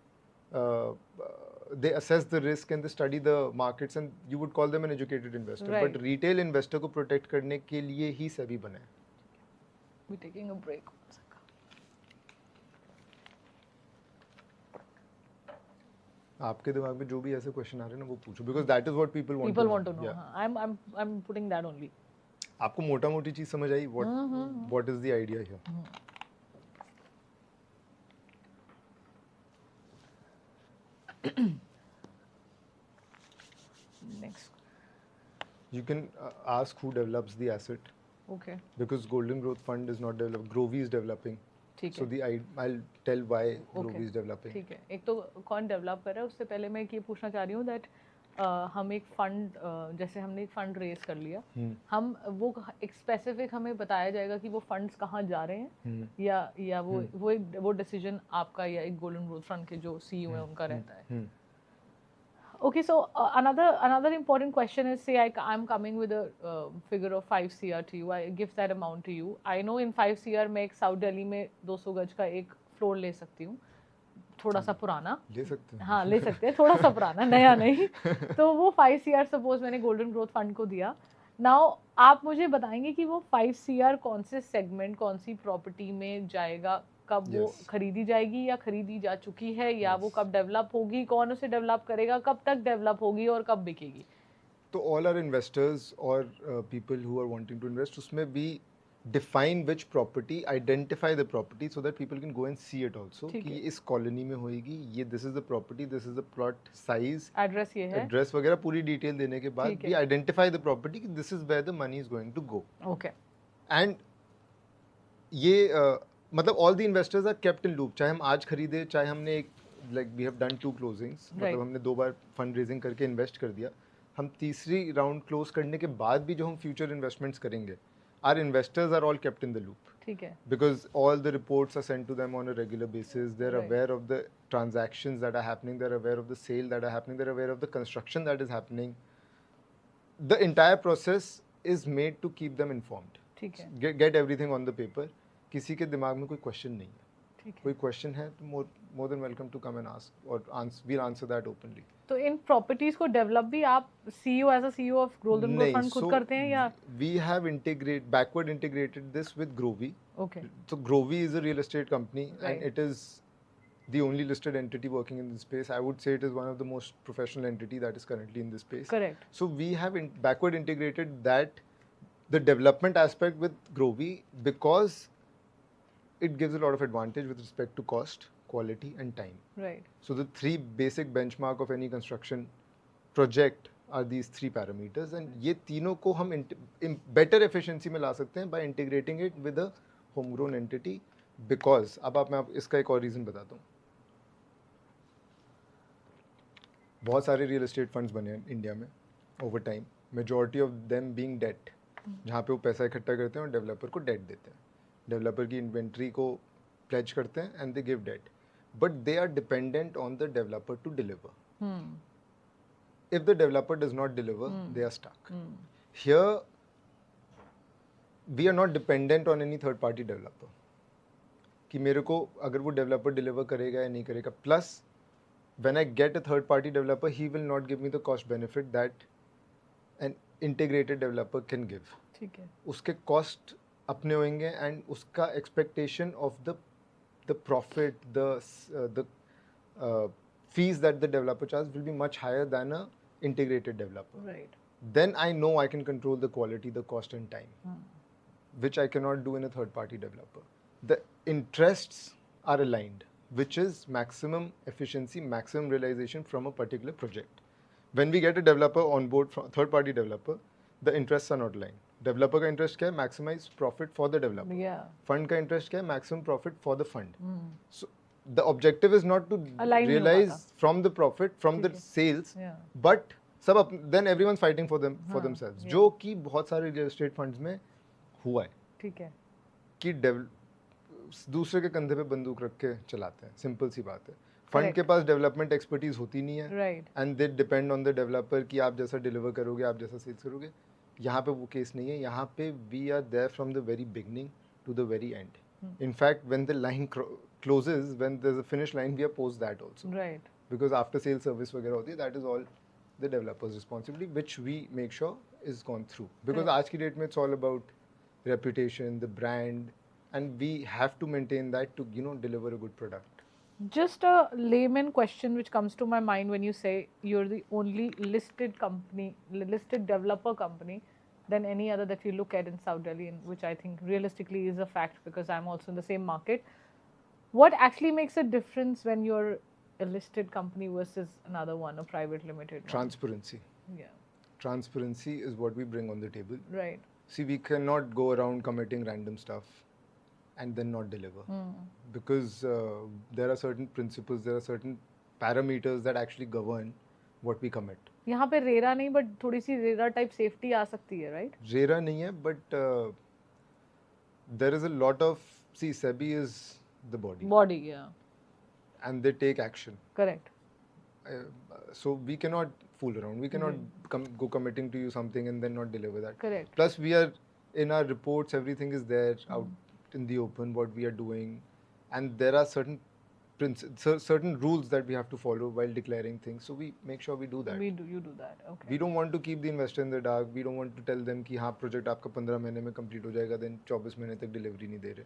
they assess the risk and they study the markets and you would call them an educated investor. Right. But retail investor को protect करने के लिए ही SEBI बना है. We're taking a break. आपके दिमाग में जो भी ऐसे क्वेश्चन आ रहे हैं ना वो पूछो because that is what people want to know. Yeah. I'm putting that only. आपको मोटा मोटी चीज समझ आई what is the idea here? Next. You can ask who develops the asset Okay. because Golden Growth Fund is not developed. Groovy is developing. ठीक So है. I'll tell why Okay. Groovy is developing. ठीक है. एक तो कौन develop कर रहा है, उससे पहले मैं ये पूछना चाह रही हूँ दैट हम एक फंड जैसे हमने एक फंड रेज कर लिया, हम वो एक स्पेसिफिक हमें बताया जाएगा कि वो फंड्स कहाँ जा रहे हैं या वो डिसीजन आपका या एक गोल्डन ग्रोथ फंड के जो CEO है उनका रहता है. Okay, so another important question is, say I'm coming with a figure of 5 CR to you. I give that amount to you. I know in 5 CR मैं एक साउथ दिल्ली में 200 गज का एक फ्लोर ले सकती हूँ, थोड़ा सा पुराना. ले सकते हैं. हाँ, ले सकते हैं, थोड़ा सा पुराना, नया नहीं. तो वो 5 CR सपोज मैंने गोल्डन ग्रोथ फंड को दिया. नाउ आप मुझे बताएंगे कि वो 5 CR कौन से सेगमेंट, कौन सी प्रॉपर्टी में जाएगा, कब वो खरीदी जाएगी या खरीदी जा चुकी है, या वो कब डेवलप होगी, कौन उसे डेवलप करेगा, कब तक डेवलप होगी और कब बिकेगी. तो all our investors or people who are wanting to invest, उसमें भी define which property, identify the property so that people can go and see it also कि ये इस कॉलोनी में होएगी, ये this is the property, this is the plot size, address ये है, एड्रेस वगैरह पूरी डिटेल देने के बाद we identify the property कि this is where the money is going to go. Okay. And ये मतलब all the investors are kept in loop. चाहे हम आज खरीदे, चाहे हमने एक like we have done 2 closings, मतलब हमने 2 बार फंड रेजिंग करके इन्वेस्ट कर दिया, हम तीसरी राउंड क्लोज करने के बाद भी जो हम फ्यूचर इन्वेस्टमेंट्स करेंगे, our investors are all kept in the loop. ठीक है. Because all the reports are sent to them on a regular basis. They're aware of the transactions that are happening. They're aware of the sale that are happening. They're aware of the construction that is happening. The entire process is made to keep them informed. ठीक है. Get everything on the paper. किसी के दिमाग में कोई question नहीं है. कोई क्वेश्चन है तो more than welcome to come and ask, or we'll answer that openly. तो इन प्रॉपर्टीज को डेवलप भी आप CEO as a CEO of golden growth fund खुद करते हैं या? We have backward integrated this with Groovy. Okay. So Groovy is a real estate company and it is the only listed entity working in this space. I would say it is one of the most professional entity that is currently in this space. Correct. So we have backward integrated the development aspect with Groovy because it gives a lot of advantage with respect to cost, quality and time. Right. So the 3 basic benchmark of any construction project are these 3 parameters and ये तीनों को हम better efficiency में ला सकते हैं by integrating it with a homegrown entity because मैं आप इसका एक और reason बताता हूँ. बहुत सारे real estate funds बने हैं इंडिया में over time, majority of them being debt, जहाँ पे वो पैसा इकट्ठा करते हैं और डेवलपर को डेट देते हैं, डेवलपर की इन्वेंट्री को प्लेज करते हैं and they give debt, but they are dependent on the developer to deliver. If the developer does not deliver they are stuck. Here we are not dependent on any third party developer कि मेरे को अगर वो developer deliver करेगा या नहीं करेगा. Plus when I get a third party developer, he will not give me the cost benefit that an integrated developer can give. ठीक है. उसके cost अपने होंगे and उसका expectation of the profit, the fees that the developer charges will be much higher than a integrated developer. Right. Then I know I can control the quality, the cost and time, which I cannot do in a third party developer. The interests are aligned, which is maximum efficiency, maximum realization from a particular project. When we get a developer on board, from third party developer, the interests are not aligned. Developer का interest क्या है? Maximize profit for the developer. Yeah. Fund का interest क्या है? Maximum profit for the fund. Hmm. So the objective is not to Align नहीं हो realize पाता. from the profit, from the ठीक है. sales, Yeah. but सब then everyone's fighting for them for हाँ, themselves. yeah. जो कि बहुत सारे रियल एस्टेट फंड्स में हुआ है ठीक है. कि दूसरे के कंधे पे बंदूक रख के चलाते हैं. सिंपल सी बात है. Fund Correct. के पास डेवलपमेंट एक्सपर्टीज होती नहीं है. Right. And they depend on the developer कि आप जैसा डिलीवर करोगे, आप जैसा सेल्स करोगे. यहाँ पे वो केस नहीं है. यहाँ पे we are there from the very beginning to the very end. In fact, when the line closes, when there's a finish line, we are post that also. Right. Because after sales service वगैरह होती है, that is all the developer's responsibility, which we make sure is gone through. Because आज की date में it's all about reputation, the brand, and we have to maintain that to deliver a good product. Just a layman question which comes to my mind when you say you're the only listed company, listed developer company than any other that you look at in South Delhi, and which I think realistically is a fact because I'm also in the same market. What actually makes a difference when you're a listed company versus another one, a private limited one? Transparency. Yeah. Transparency is what we bring on the table. Right. See, we cannot go around committing random stuff and then not deliver. Because there are certain principles, there are certain parameters that actually govern what we commit. यहाँ पे RERA नहीं but थोड़ी सी RERA type safety आ सकती है, right? RERA नहीं है but there is a lot of, see, SEBI is the body. Body, yeah. And they take action. Correct. So we cannot fool around. We cannot go committing to you something and then not deliver that. Correct. Plus we are, in our reports, everything is there out in the open, what we are doing. And there are certain rules that we have to follow while declaring things. So we make sure we do that. You do that. Okay. We don't want to keep the investor in the dark. We don't want to tell them कि हाँ project आपका 15 महीने में complete हो जाएगा, then 24 महीने तक delivery नहीं दे रहे.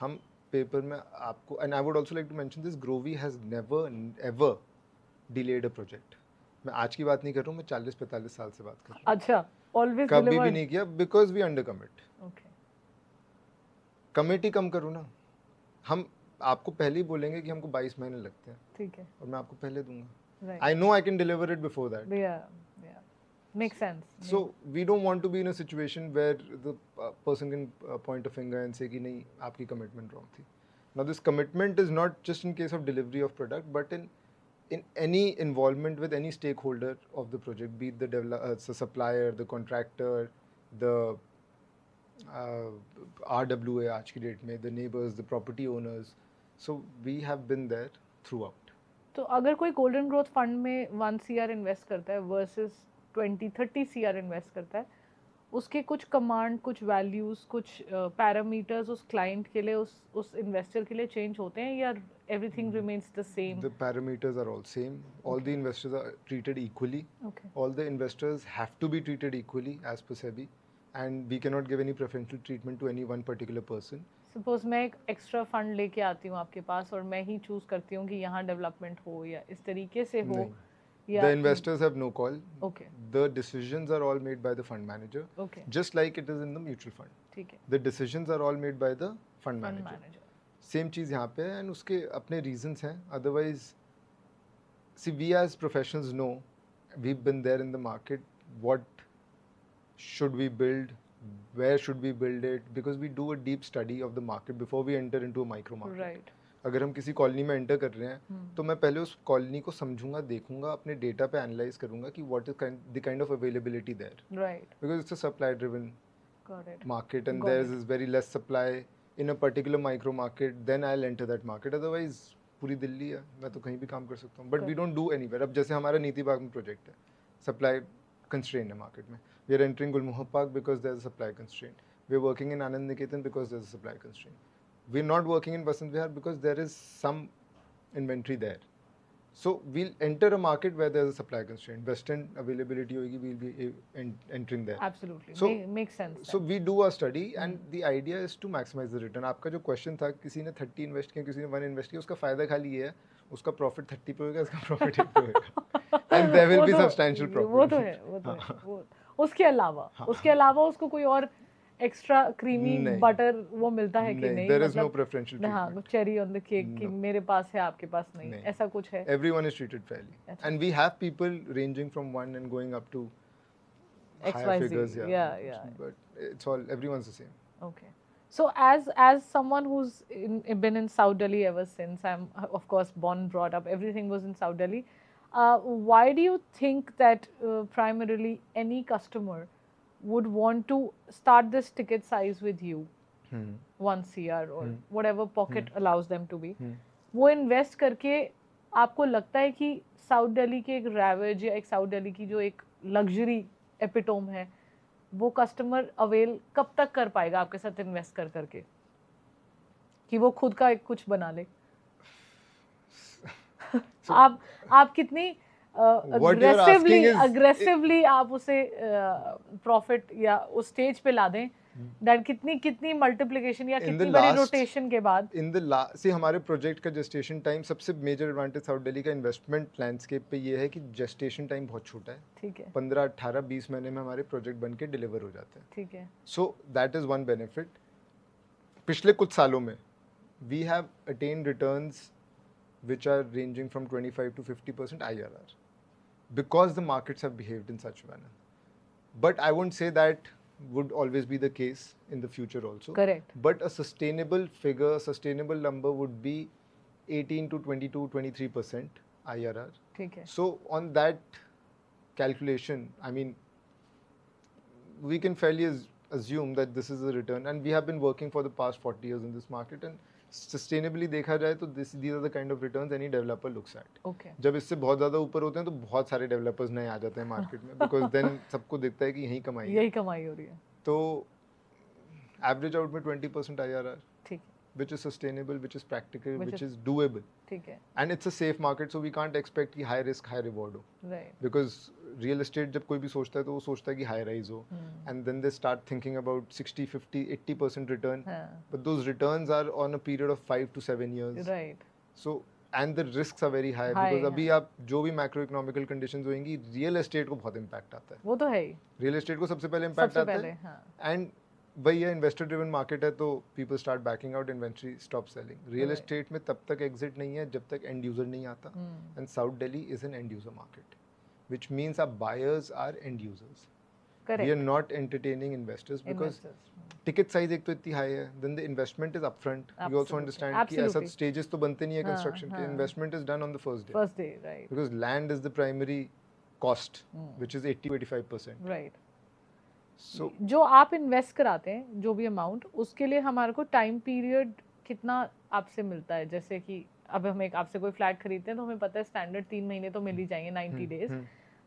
हम paper में आपको, and I would also like to mention this, Grovee has never ever delayed a project. मैं आज की बात नहीं कर रहा हूँ, मैं 40-45 साल से बात कर रहा हूँ. अच्छा, always कभी delivered. भी नहीं किया because we under commit. Okay. Committee कम करो ना. हम आपको पहले ही बोलेंगे कि हमको 22 महीने लगते हैं. ठीक है. और मैं आपको पहले दूंगा. Right. I know I can deliver it before that. Yeah. Makes sense. So we don't want to be in a situation where the person can point a finger and say कि नहीं आपकी commitment wrong थी. Now this commitment is not just in case of delivery of product, but in any involvement with any stakeholder of the project, be it the supplier, the contractor, the RWA आज की date में, the neighbors, the property owners. So we have been there throughout. तो अगर कोई golden growth fund में 1 CR invest करता है versus 20-30 CR invest करता है, उसके कुछ कमांड, कुछ वैल्यूज, कुछ पैरामीटर्स उस क्लाइंट के लिए, उस इन्वेस्टर के लिए चेंज होते हैं या everything remains the same? The parameters are all same. All the investors are treated equally. Okay. All the investors have to be treated equally as per SEBI, and we cannot give any preferential treatment to any one particular person. Suppose मैं एक extra fund लेके आती हूँ आपके पास और मैं ही choose करती हूँ कि यहाँ डेवलपमेंट हो या इस तरीके से हो. The investors have no call. Okay. The decisions are all made by the fund manager. Okay. Just like it is in the mutual fund. ठीक है. The decisions are all made by the fund manager. Same चीज़ यहाँ पे है, and उसके अपने reasons हैं. Otherwise, see, we as professionals know, we've been there in the market. What should we build? Where should we build it? Because we do a deep study of the market before we enter into a micro market. Right. अगर हम किसी colony में enter कर रहे हैं तो मैं पहले उस कॉलोनी को समझूंगा, देखूंगा, अपने डेटा पे एनालाइज करूंगा कि what is the kind of availability there. Right. Because it's a supply driven market and Got there it. is very less supply in a particular micro market, then I'll enter that market. Otherwise पूरी दिल्ली है, मैं तो कहीं भी काम कर सकता हूँ. But we don't do anywhere. अब जैसे हमारा नीति बाग में प्रोजेक्ट है, सप्लाई कंस्ट्रेंट है मार्केट में. We are entering Gulmohar Park because there's a supply constraint. We are working in Anand Niketan because there's a supply constraint. We're not working in Vasant Vihar because there is some inventory there. So we'll enter a market where there's a supply constraint. Western availability होगी, we'll be entering there. Absolutely. So makes sense. So we do a study and the idea is to maximize the return. आपका जो question था, किसी ने 30 invest किया, किसी ने 1 invest किया, उसका फायदा खाली ये है, उसका प्रॉफिट 30 पे होगा, इसका प्रॉफिट 1 पे होगा. And there will be substantial profit. वो तो है. उसके अलावा उसको कोई और एक्स्ट्रा क्रीमी बटर वो मिलता है कि नहीं? There is no preferential treatment. हाँ, चेरी ऑन द केक कि मेरे पास है, आपके पास नहीं, ऐसा कुछ है? Everyone is treated fairly. And we have people ranging from 1 and going up to higher XYZ. figures, Yeah. but it's all, everyone's the same. Okay. So as someone who's been in South Delhi ever since, I'm of course born, brought up, everything was in South Delhi. Why do you think that primarily any customer would want to start this ticket size with you, 1 CR or whatever pocket allows them to be? वो invest करके आपको लगता है कि south Delhi के एक ravages या एक साउथ दिल्ली की जो एक लग्जरी एपिटोम है वो कस्टमर अवेल कब तक कर पाएगा आपके साथ इन्वेस्ट कर करके कि वो खुद का एक कुछ बना ले? आप कितनी अग्रेसिवली आप उसे प्रॉफिट या उस स्टेज पे ला दें दैट कितनी मल्टीप्लिकेशन या कितनी बड़ी रोटेशन के बाद से हमारे प्रोजेक्ट का जेस्टेशन टाइम, सबसे मेजर एडवांटेज साउथ दिल्ली का इन्वेस्टमेंट लैंडस्केप पे ये है कि जेस्टेशन टाइम बहुत छोटा है. ठीक है. 15, 18, 20 महीने में हमारे प्रोजेक्ट बन के डिलीवर हो जाते हैं. ठीक है. So that is one benefit. पिछले कुछ सालों में we have attain returns which are ranging from 25 to 50% IRR because the markets have behaved in such manner. But I won't say that would always be the case in the future also. Correct. But a sustainable figure, a sustainable number would be 18 to 22, 23% IRR. Okay. So on that calculation, I mean, we can fairly assume that this is a return, and we have been working for the past 40 years in this market, and sustainably देखा जाए तो these are the kind of returns any developer looks at. Okay. जब इससे बहुत ज़्यादा ऊपर होते हैं तो बहुत सारे developers नए आ जाते हैं मार्केट में, because then सबको दिखता है कि यही कमाई है. यही कमाई हो रही है. तो average out में 20% IRR. ठीक. Which is sustainable, which is practical, which is doable. ठीक है. And it's a safe market, so we can't expect कि high risk, high reward हो. Right. Because real estate जब कोई भी सोचता है तो वो सोचता है कि high rise हो. And then they start thinking about 60, 50, 80% return. But those returns are on a period of 5 to 7 years. Right. So and the risks are very high because अभी आप जो भी macroeconomical conditions होंगी, real estate को बहुत impact आता है. वो तो है ही. Real estate को सबसे पहले impact आता है. And भाई ये इन्वेस्टर ड्रिवन मार्केट है तो people start banking out, inventory stop selling. Real estate में तब तक एग्जिट नहीं है जब तक एंड यूजर नहीं आता. And south Delhi is an end user market, which means our buyers are end users. We are not entertaining investors because ticket size एक तो इतनी हाई है, then the investment is upfront. You also understand कि ऐसा stages तो बनते नहीं है कंस्ट्रक्शन के. Investment is done on the first day, right, because land is the primary cost which is 80 to 85%. Right. So, जो आप इन्वेस्ट कराते हैं जो भी अमाउंट, उसके लिए हमारे को टाइम पीरियड कितना आपसे मिलता है? जैसे कि अब हम एक आपसे कोई फ्लैट खरीदते हैं तो हमें पता है स्टैंडर्ड 3 महीने तो मिल ही जाएंगे, 90 डेज.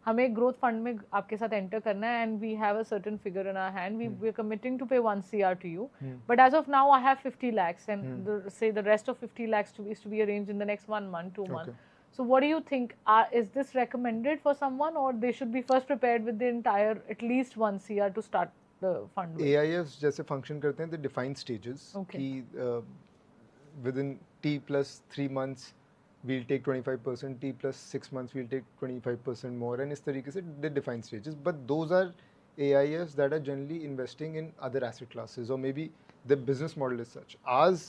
हमें ग्रोथ फंड में आपके साथ एंटर करना है and we have a certain figure in our hand. We are committing to pay 1 CR to you, but as of now I have 50 lakhs and say the rest of 50 lakhs is to be arranged in the next 1 month, 2 months. So what do you think? Is this recommended for someone, or they should be first prepared with the entire at least 1 CR to start the fund with? AIFs जैसे function करते हैं, they define stages. Okay. कि within T plus 3 months we'll take 25%, T plus 6 months we'll take 25% more, and इस तरीके से they define stages. But those are AIFs that are generally investing in other asset classes, or maybe the business model is such. Ours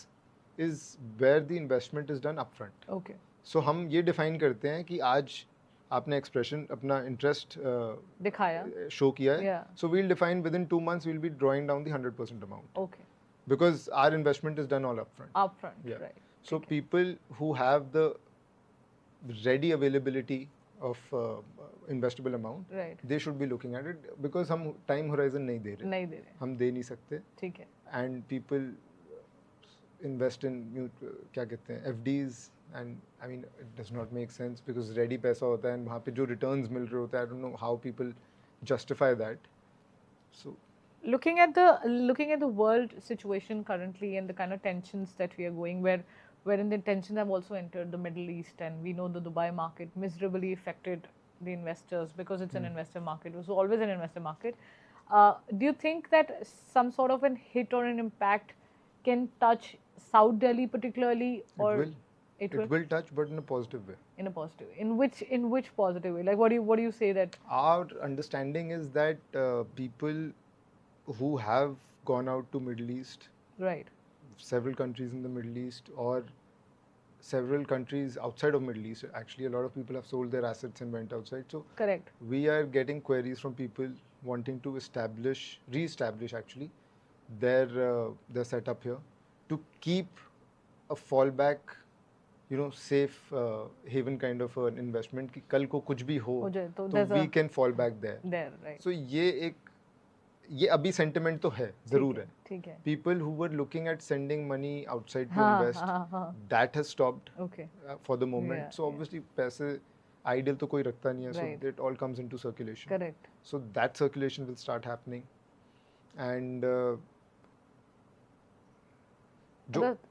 is where the investment is done upfront. Okay. So हम ये define करते हैं कि आज आपने expression अपना interest दिखाया, show किया है, so we'll define within 2 months we'll be drawing down the 100% amount. Okay. Because our investment is done all upfront. Right. So people who have the ready availability of investable amount, they should be looking at it, because हम time horizon नहीं दे रहे, हम दे नहीं सकते. ठीक है. And people invest in क्या कहते हैं FDs, and I mean it does not make sense because ready पैसा होता है and वहाँ पे जो returns मिल रहे होते हैं, I don't know how people justify that. So looking at the world situation currently and the kind of tensions that we are going, wherein the tensions have also entered the Middle East, and we know the Dubai market miserably affected the investors because it's an investor market. It was always an investor market. Do you think that some sort of a hit or an impact can touch South Delhi particularly, or it will touch, but in a positive way. In a positive way. In which positive way? Like what do you say that? Our understanding is that people who have gone out to Middle East, right, several countries in the Middle East, or several countries outside of Middle East, actually a lot of people have sold their assets and went outside. So correct. We are getting queries from people wanting to re-establish actually their setup here to keep a fallback, safe haven kind of an investment कि कल को कुछ भी हो जाए तो we can fall back there. Right. So ये अभी sentiment तो है, जरूर है. ठीक है. People who were looking at sending money outside to invest, that has stopped for the moment. Yeah, so obviously पैसे idle तो कोई रखता नहीं है, Right. so it all comes into circulation. Correct. So that circulation will start happening, and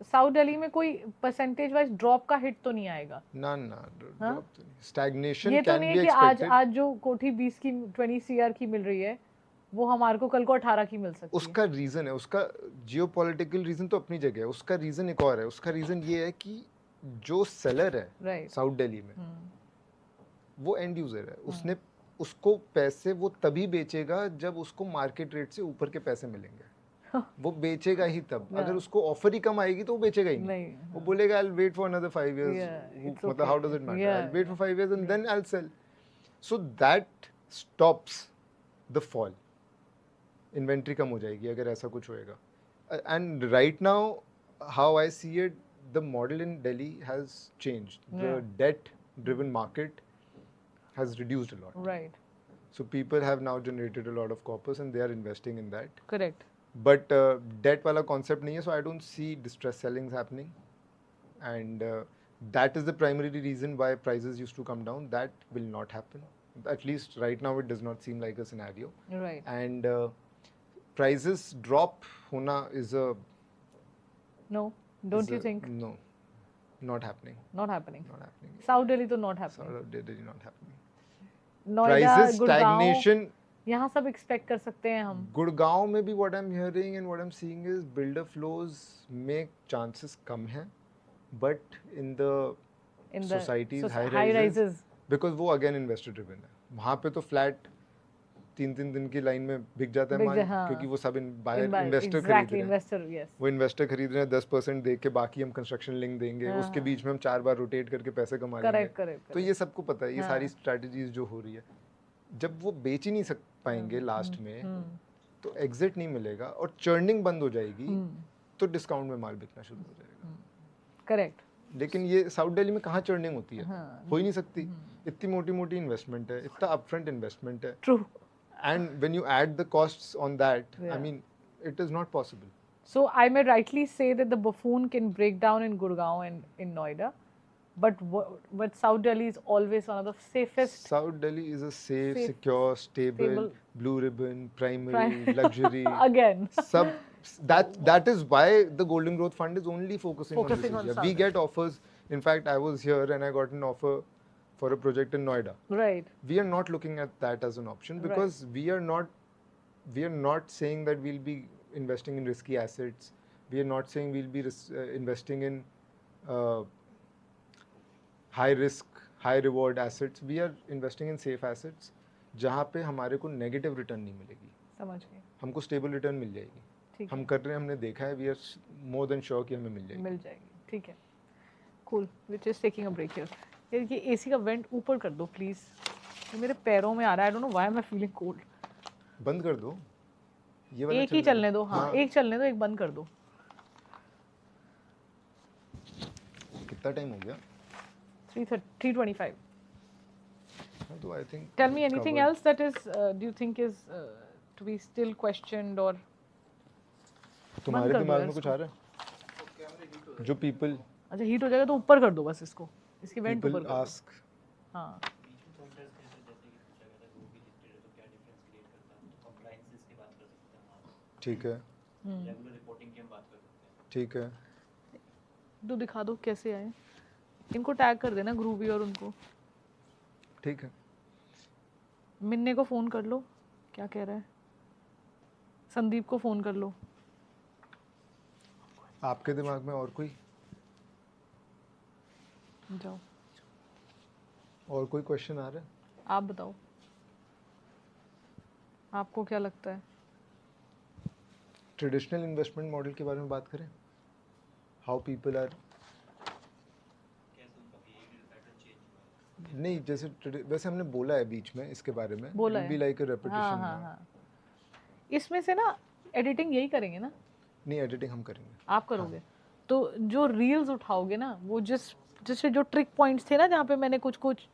south Delhi में कोई percentage wise drop का hit तो नहीं आएगा ना ड्रॉप तो नहीं, स्टैग्नेशन ये तो कैन नहीं बी है कि एक्सपेक्टेड. आज जो कोठी 20 की 20 सीआर की मिल रही है वो हमारे को कल को 18 की मिल सकती उसका रीजन है, उसका जियोपॉलिटिकल रीजन तो अपनी जगह है, उसका रीजन एक और है. उसका रीजन ये है कि जो सेलर है Right. साउथ दिल्ली में, वो एंड यूजर है. उसने उसको पैसे वो तभी बेचेगा जब उसको मार्केट रेट से ऊपर के पैसे मिलेंगे. वो बेचेगा ही तब. अगर उसको ऑफर ही कम आएगी तो वो बेचेगा ही नहीं. वो बोलेगा I'll wait for another 5 years. मतलब how does it matter? I'll wait for 5 years and then I'll sell. So that stops the fall. Inventory कम हो जाएगी अगर ऐसा कुछ होएगा. And right now, how I see it, the model in Delhi has changed. The debt-driven market has reduced a lot. Right. So people have now generated a lot of corpus and they are investing in that. Correct. But debt वाला concept नहीं है, so I don't see distress sellings happening. And that is the primary reason why prices used to come down. That will not happen. At least right now it does not seem like a scenario. Right. And prices drop होना is a... No, don't you think? No, not happening. Not happening. Not happening. South Delhi तो not happening. South Delhi not happening. Noida, Prices Gurgaon, stagnation. यहाँ सब expect कर सकते हैं हम. गुड़गांव में भी what I'm hearing and what I'm seeing is builder flows में chances कम हैं, but in the societies, high rises, because वो again investor driven है. वहाँ पे तो flat 3-3 दिन की लाइन में बिक जाता है माल, क्योंकि वो सब बाहर इन्वेस्टर खरीद रहे हैं. वो इन्वेस्टर खरीद रहे हैं 10% दे के, बाकी हम कंस्ट्रक्शन लिंक देंगे, उसके बीच में हम 4 बार रोटेट करके पैसे कमा लेंगे. तो ये सबको पता है, ये सारी स्ट्रेटजीज जो हो रही है. जब वो बेच ही नहीं पाएंगे लास्ट में, तो एग्जिट नहीं मिलेगा और चर्निंग बंद हो जाएगी, तो डिस्काउंट में माल बिकना शुरू हो जाएगा. करेक्ट. लेकिन ये साउथ दिल्ली में कहाँ चर्निंग होती है? हो ही नहीं सकती. इतनी मोटी मोटी इन्वेस्टमेंट है, इतना अपफ्रंट इन्वेस्टमेंट है. True. And when you add the costs on that, I mean, it is not possible. So I may rightly say that the buffoon can break down in Gurgaon and in Noida, but South Delhi is always one of the safest. South Delhi is a safe, secure, stable, blue ribbon, primary, luxury. Again. That is why the Golden Growth Fund is only focusing on this area. We get offers. In fact, I was here and I got an offer for a project in Noida. Right. We are not looking at that as an option because we are not saying that we'll be investing in risky assets. We are not saying we'll be investing in high risk, high reward assets. We are investing in safe assets जहाँ पे हमारे को negative return नहीं मिलेगी. समझ गए. हमको stable return मिल जाएगी. ठीक. हम कर रहे हैं, हमने देखा है. We are more than sure कि हमें मिल जाएगी. मिल जाएगी. ठीक है. Cool. We're just taking a break here. ये एसी का वेंट ऊपर कर दो प्लीज. ये मेरे पैरों में आ रहा है. I don't know why I am feeling cold. बंद कर दो. ये वाला एक ही चलने दो. हाँ, एक चलने दो, एक बंद कर दो. कितना टाइम हो गया? 3:25. तो I think. Tell me anything else that is do you think is to be still questioned और तुम्हारे दिमाग में कुछ आ रहा है? जो पीपल. अच्छा, हीट हो जाएगा तो ऊपर कर दो बस इसको. इसकी वेंट ऊपर कर दो. आस्क. हाँ. ठीक है. ठीक है. तो दिखा दो कैसे आए. इनको टैग कर देना, ग्रूवी और उनको. ठीक है. मिन्ने को फोन कर लो. क्या कह रहा है? संदीप को फोन कर लो. आपके दिमाग में और कोई? जाओ. और कोई क्वेश्चन आ रहा है? आप बताओ, आपको क्या लगता है? ट्रेडिशनल इन्वेस्टमेंट मॉडल के बारे में बात करें. हाउ पीपल आर नहीं, जैसे वैसे हमने बोला है बीच में इसके बारे में, बोला बी है। लाइक अ रेपिटेशन। हाँ। इसमें से ना एडिटिंग यही करेंगे ना? नहीं, एडिटिंग हम करेंगे। आप करोगे? तो जो रील्स उठाओगे ना, वो जैसे जो ट्रिक पॉइंट्स थे ना, जहाँ पे मैंने कुछ कुछ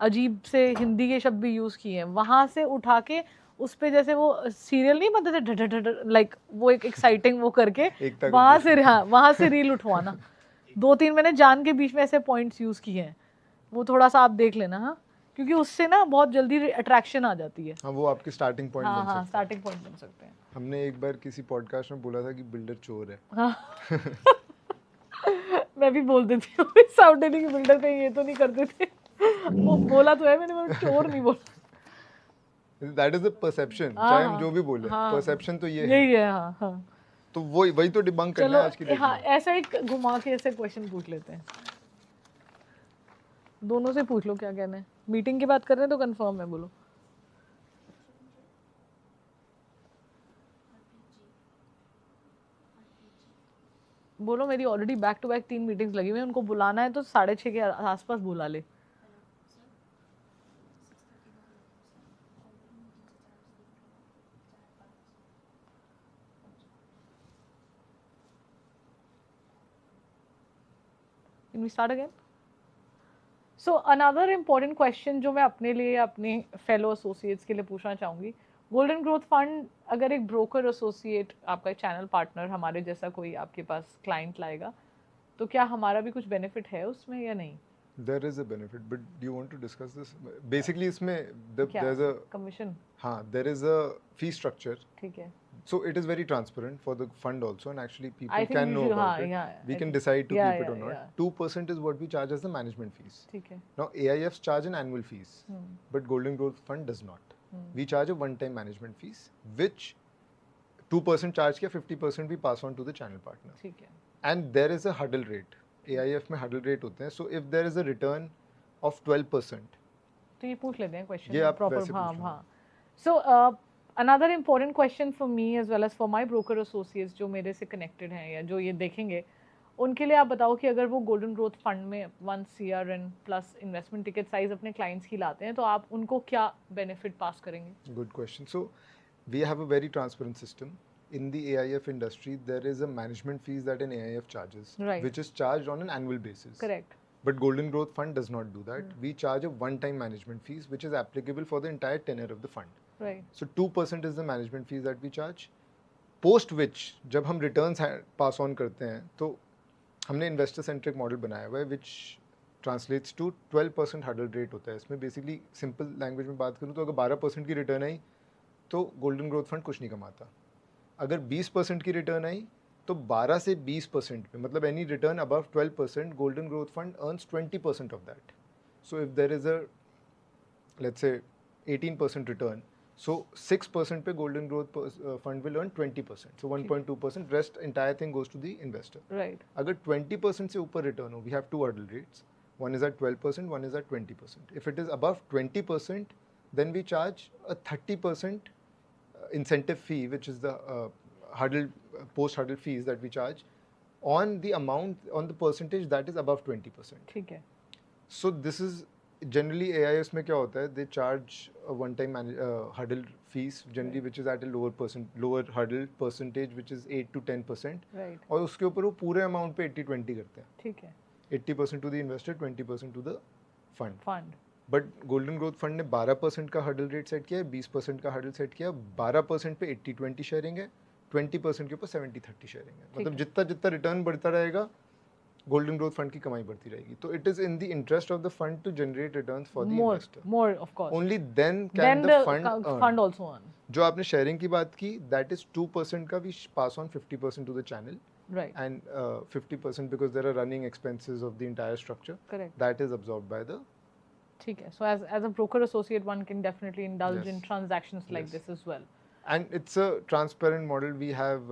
अजीब से हिंदी के शब्द भी यूज किए हैं, वहां से उठा के उस पे जैसे वो सीरियल नहीं बनते थे ढ लाइक वो एक एक्साइटिंग वो करके वहां से रील उठवाना। 2-3 मैंने जान के बीच में ऐसे पॉइंट्स यूज किए हैं, वो थोड़ा सा आप देख लेना। हाँ, क्योंकि उससे ना बहुत जल्दी अट्रैक्शन आ जाती है। हाँ, वो आपकी स्टार्टिंग पॉइंट बन सकता है। स्टार्टिंग पॉइंट बन सकते हैं। हमने एक बार किसी पॉडकास्ट में बोला था कि बिल्डर चोर है। हाँ। मैं भी बोल देती हूँ साउथ दिल्ली के बिल्डर पे ये तो नहीं करते थे। वो बोला तो है मैंने, वो चोर नहीं बोला। That is the perception, चाहे हम जो भी बोले, perception तो यही है। हाँ। तो वही तो डिबंक करना है आज की डेट में। हाँ, ऐसा एक घुमा के ऐसे क्वेश्चन पूछ लेते हैं। दोनों से पूछ लो क्या कहना है। मीटिंग की बात कर रहे हैं तो कंफर्म है, बोलो। बोलो, मेरी already back to back 3 meetings लगी हुई हैं, उनको बुलाना है तो 6:30 के आसपास बुला ले। Can we start again? So another important question जो मैं अपने लिए अपने फेलो एसोसिएट्स के लिए पूछना चाहूँगी, गोल्डन ग्रोथ फंड अगर एक ब्रोकर एसोसिएट, आपका चैनल पार्टनर, हमारे जैसा कोई आपके पास क्लाइंट लाएगा, तो क्या हमारा भी कुछ बेनिफिट है उसमें या नहीं? There is a benefit, but do you want to discuss this? Basically, इसमें there's a commission. हाँ, there is a fee structure. ठीक है. So it is very transparent for the fund also, and actually people I think can know about it. Yeah, we can decide to keep it or not. 2% is what we charge as the management fees. ठीक है. Now AIFs charge an annual fees, but Golden Growth Fund does not. We charge a one-time management fees, which 2% charge किया, 50% we pass on to the channel partner. ठीक है. And there is a hurdle rate. AIF में hurdle rate होते हैं. So if there is a return of 12%, तो ये पूछ लेते हैं क्वेश्चन. ये आप वैसे पूछ लो. So another important question for me as well as for my broker associates जो मेरे से connected हैं या जो ये देखेंगे, उनके लिए आप बताओ कि अगर वो गोल्डन ग्रोथ फंड में 1 CRN plus investment ticket size अपने क्लाइंट्स की लाते हैं, तो आप उनको क्या बेनिफिट पास करेंगे? Good question. So we have a very transparent system. In the AIF industry, there is a management fees that an AIF charges, which is charged on an annual basis. Correct. But Golden Growth Fund does not do that. We charge a one-time management fees, which is applicable for the entire tenure of the fund. Right. So 2% is the management fees that we charge. Post which, जब हम returns pass on करते हैं, तो हमने investor centric model बनाया हुआ है, which translates to 12% hurdle rate होता है. इसमें basically simple language में बात करूँ तो अगर 12% की return आई, तो Golden Growth Fund कुछ नहीं कमाता. अगर 20% की रिटर्न आई तो 12 से 20% पे, मतलब any return above 12%, golden growth fund earns 20% of that. So if there is a let's say 18% return, so 6% पे golden growth fund will earn 20%. So 1.2%, rest entire thing goes to the investor. Right. अगर 20% से ऊपर return हो, we have to hurdle rates. One is at 12%, one is at 20%. If it is above 20%, then we charge a 30% incentive fee, which is the post hurdle fees that we charge on the amount, on the percentage that is above 20%. ठीक है. So this is generally AIS में क्या होता है, they charge a one time hurdle fees generally, which is at a lower hurdle percentage, which is 8 to 10%. Right. और उसके ऊपर वो पूरे अमाउंट पे 80-20 करते हैं. ठीक है. 80% to the investor, 20% to the fund. But golden growth fund ने 12% का हर्डल रेट सेट किया है, 20% का हर्डल सेट किया, 12% पे 80-20 शेयरिंग है, 20% के ऊपर 70-30 शेयरिंग है. मतलब जितना रिटर्न बढ़ता रहेगा, गोल्डन ग्रोथ फंड की कमाई बढ़ती रहेगी. तो it is in the interest of the fund to generate returns for the investor. More of course. Only then can the fund also earn. जो आपने शेयरिंग की बात की, दैट इज 2% का we pass on 50% to the channel. Right. And 50% because there are running expenses of the entire structure. Correct. That is absorbed by the. ठीक है. So as a broker associate, one can definitely indulge in transactions like this as well. And it's a transparent model. We have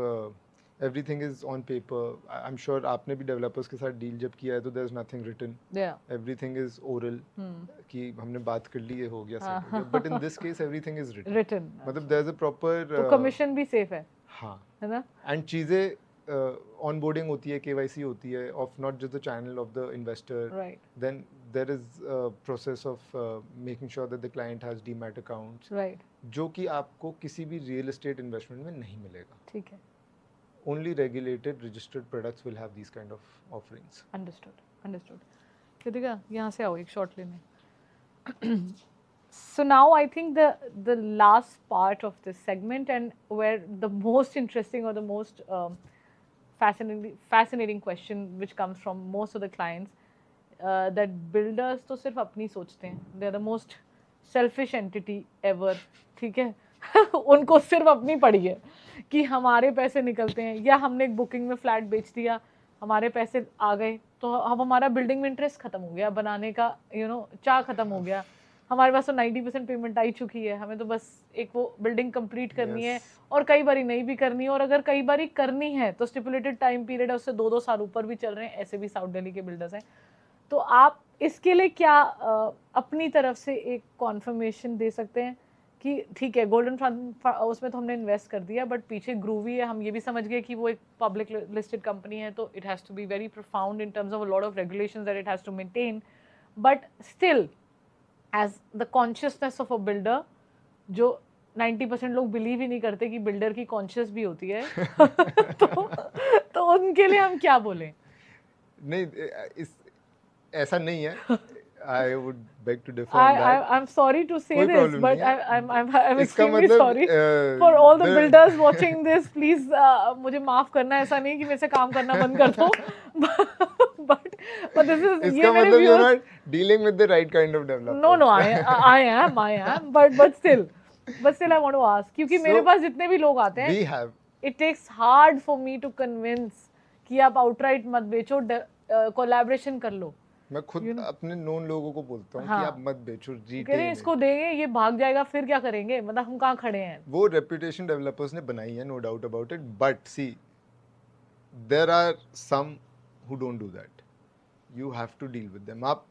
everything is on paper. I'm sure आपने भी developers के साथ deal जब किया है तो there's nothing written. Yeah. Everything is oral. कि हमने बात कर ली, ये हो गया, set हो गया. But in this case everything is written. Written. मतलब there's a proper. तो commission भी safe है. हाँ. है ना? And चीजें onboarding होती है, KYC होती है of not just the channel of the investor. Right. Then there is a process of making sure that the client has demat accounts. Right. जो कि आपको किसी भी real estate investment में नहीं मिलेगा. ठीक है. Only regulated, registered products will have these kind of offerings. Understood. Understood. Kritika यहाँ से आओ एक short लेने. So now I think the last part of this segment, and where the most interesting or the most fascinating question which comes from most of the clients, that builders तो सिर्फ अपनी सोचते हैं. They are the most selfish entity ever. ठीक है. उनको सिर्फ अपनी पड़ी है कि हमारे पैसे निकलते हैं, या हमने एक बुकिंग में फ्लैट बेच दिया, हमारे पैसे आ गए, तो अब हमारा बिल्डिंग में इंटरेस्ट खत्म हो गया, बनाने का चाह खत्म हो गया, हमारे पास तो 90% पेमेंट आई चुकी है, हमें तो बस एक वो बिल्डिंग कंप्लीट करनी है, और कई बारी नहीं भी करनी है, और अगर कई बारी करनी है तो स्टिपुलेटेड टाइम पीरियड है, उससे 2-2 साल ऊपर भी चल रहे हैं, ऐसे भी साउथ दिल्ली के बिल्डर्स हैं. तो आप इसके लिए क्या अपनी तरफ से एक कॉन्फर्मेशन दे सकते हैं कि ठीक है गोल्डन फंड उसमें तो हमने इन्वेस्ट कर दिया, बट पीछे ग्रूवी है, हम ये भी समझ गए कि वो एक पब्लिक लिस्टेड कंपनी है, तो it has to be very profound in terms of a lot of regulations that it has to maintain, but still as the consciousness of a builder, जो 90% लोग बिलीव ही नहीं करते कि बिल्डर की conscious भी होती है. तो उनके लिए हम क्या बोलें? नहीं, ऐसा नहीं है. I would beg to differ on that. I'm sorry to say this, but I'm extremely मतलब, sorry for all the builders watching this. Please मुझे माफ करना, ऐसा नहीं कि मेरे से काम करना बंद कर दो. But this is इसका मतलब you're not dealing with the right kind of developer. No, I am, but still I want to ask, क्योंकि मेरे पास जितने भी लोग आते हैं, we have. It takes hard for me to convince कि आप outright मत बेचो, collaboration कर लो. मैं खुद अपने नोन लोगों को बोलता हूँ कि आप मत बेचो, रिटेल में इसको देंगे, ये भाग जाएगा, फिर क्या करेंगे, मतलब हम कहाँ खड़े हैं. वो रेपुटेशन डेवलपर्स ने बनाई है, no doubt about it, but see there are some who don't do that. You have to deal with them. आप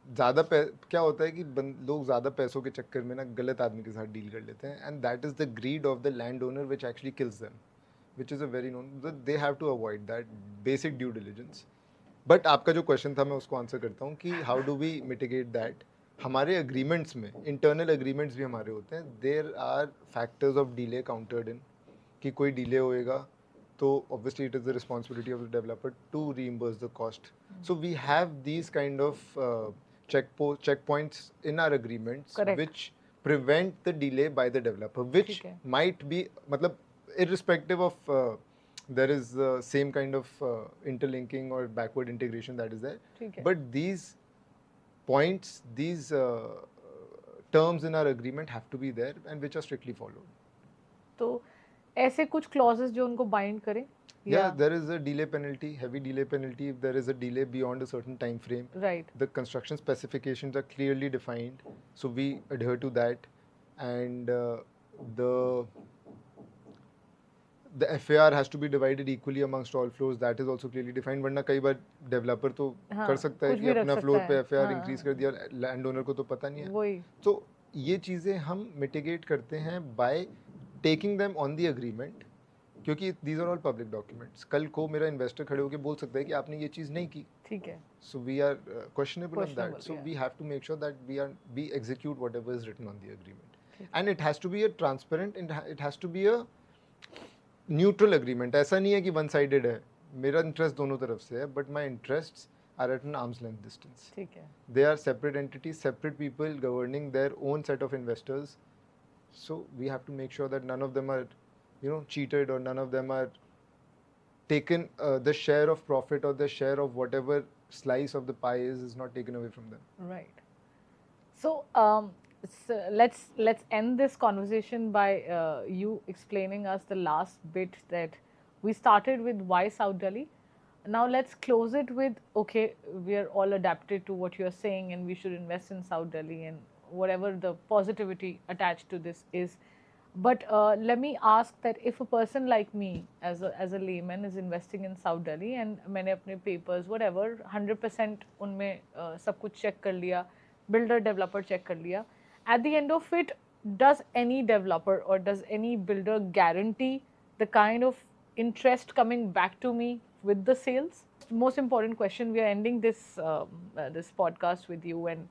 ज़्यादा क्या होता है कि लोग ज़्यादा पैसों के चक्कर में ना गलत आदमी के साथ डील कर लेते हैं, and that is the greed of the land owner which actually kills them, which is a very known. They have to avoid that basic due diligence. But आपका जो क्वेश्चन था मैं उसको आंसर करता हूँ कि how do we mitigate that. हमारे agreements में इंटरनल एग्रीमेंट्स भी हमारे होते हैं. There are factors of delay countered in, कि कोई डिले होएगा तो obviously it is the responsibility of the developer to reimburse the cost. So we have these kind of check points in our agreements. Correct. Which prevent the delay by the developer, which might be matlab irrespective of there is same kind of interlinking or backward integration that is there, but these points, these terms in our agreement have to be there and which are strictly followed. तो ऐसे कुछ clauses जो उनको bind करें. Yeah, there is a delay penalty, heavy delay penalty if there is a delay beyond a certain time frame. Right. The construction specifications are clearly defined, so we adhere to that, and the FAR has to be divided equally amongst all floors. That is also clearly defined. वरना कई बार developer तो कर सकता है कि अपना floor पे FAR increase कर दिया, landowner को तो पता नहीं है. तो ये चीज़ें हम mitigate करते हैं by taking them on the agreement. क्योंकि these are all public documents. कल को मेरा इन्वेस्टर खड़े होकर बोल सकता है कि आपने ये चीज़ नहीं की. ठीक है. So we are questionable of that. So we have to make sure that we execute whatever is written on the agreement. And it has to be a transparent, it has to be a neutral agreement. ऐसा नहीं है कि one sided है. मेरा interest दोनों तरफ से है, but my interests are at an arm's length distance. ठीक है. They are separate entities, separate people governing their own set of investors. So we have to make sure that none of them are cheated, or none of them are taken the share of profit or the share of whatever slice of the pie is not taken away from them. Right. So let's end this conversation by you explaining us the last bit that we started with why South Delhi. Now let's close it with, okay, we are all adapted to what you are saying and we should invest in South Delhi and whatever the positivity attached to this is. But let me ask that if a person like me as a layman is investing in South Delhi and मैंने अपने papers whatever 100% उनमें सब कुछ check कर लिया, builder developer check कर लिया, at the end of it, does any developer or does any builder guarantee the kind of interest coming back to me with the sales? Most important question. We are ending this podcast with you, and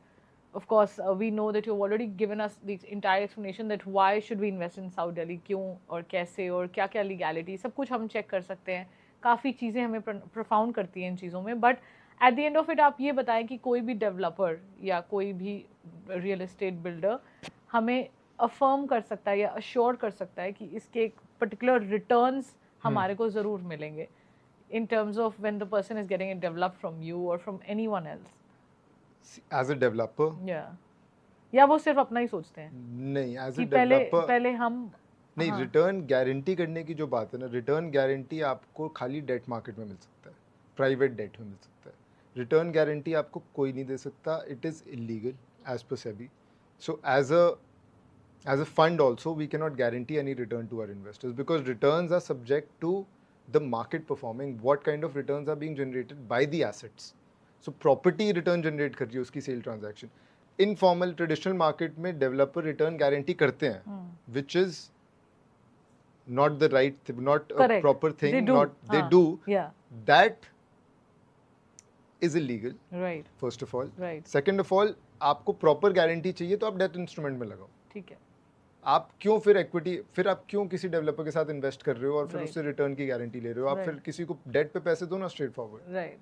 of course we know that you've already given us the entire explanation that why should we invest in South Delhi, क्यों और कैसे और क्या क्या legality, सब कुछ हम check कर सकते हैं. काफ़ी चीज़ें हमें profound करती हैं इन चीज़ों में, but at the end of it आप ये बताएं कि कोई भी developer या कोई भी real estate builder हमें affirm कर सकता है या assure कर सकता है कि इसके एक particular returns हमारे को ज़रूर मिलेंगे in terms of when the person is getting it developed from you or from anyone else. As a developer, या वो सिर्फ अपना ही सोचते हैं? नहीं, as a कि developer पहले हम नहीं, रिटर्न गारंटी करने की जो बात है ना, रिटर्न गारंटी आपको खाली डेट मार्केट में मिल सकता है, प्राइवेट डेट में मिल सकता है. रिटर्न गारंटी आपको कोई नहीं दे सकता. It is illegal as per SEBI. So as a fund also, we cannot guarantee any return to our investors because returns are subject to the market performing. What kind of returns are being generated by the assets? So property return generate कर रही है उसकी sale transaction. Informal traditional market में developer return guarantee करते हैं, which is not the right, not Correct. a proper thing. They do. Yeah. That is illegal. Right. First of all. Right. Second of all, आपको proper guarantee चाहिए तो आप debt instrument में लगाओ. ठीक है. आप क्यों फिर इक्विटी, फिर आप क्यों किसी डेवलपर के साथ इन्वेस्ट कर रहे हो और फिर Right. उससे रिटर्न की गारंटी ले रहे हो? आप Right. फिर किसी को डेट पे पैसे दो ना, स्ट्रेट फॉरवर्ड. Right.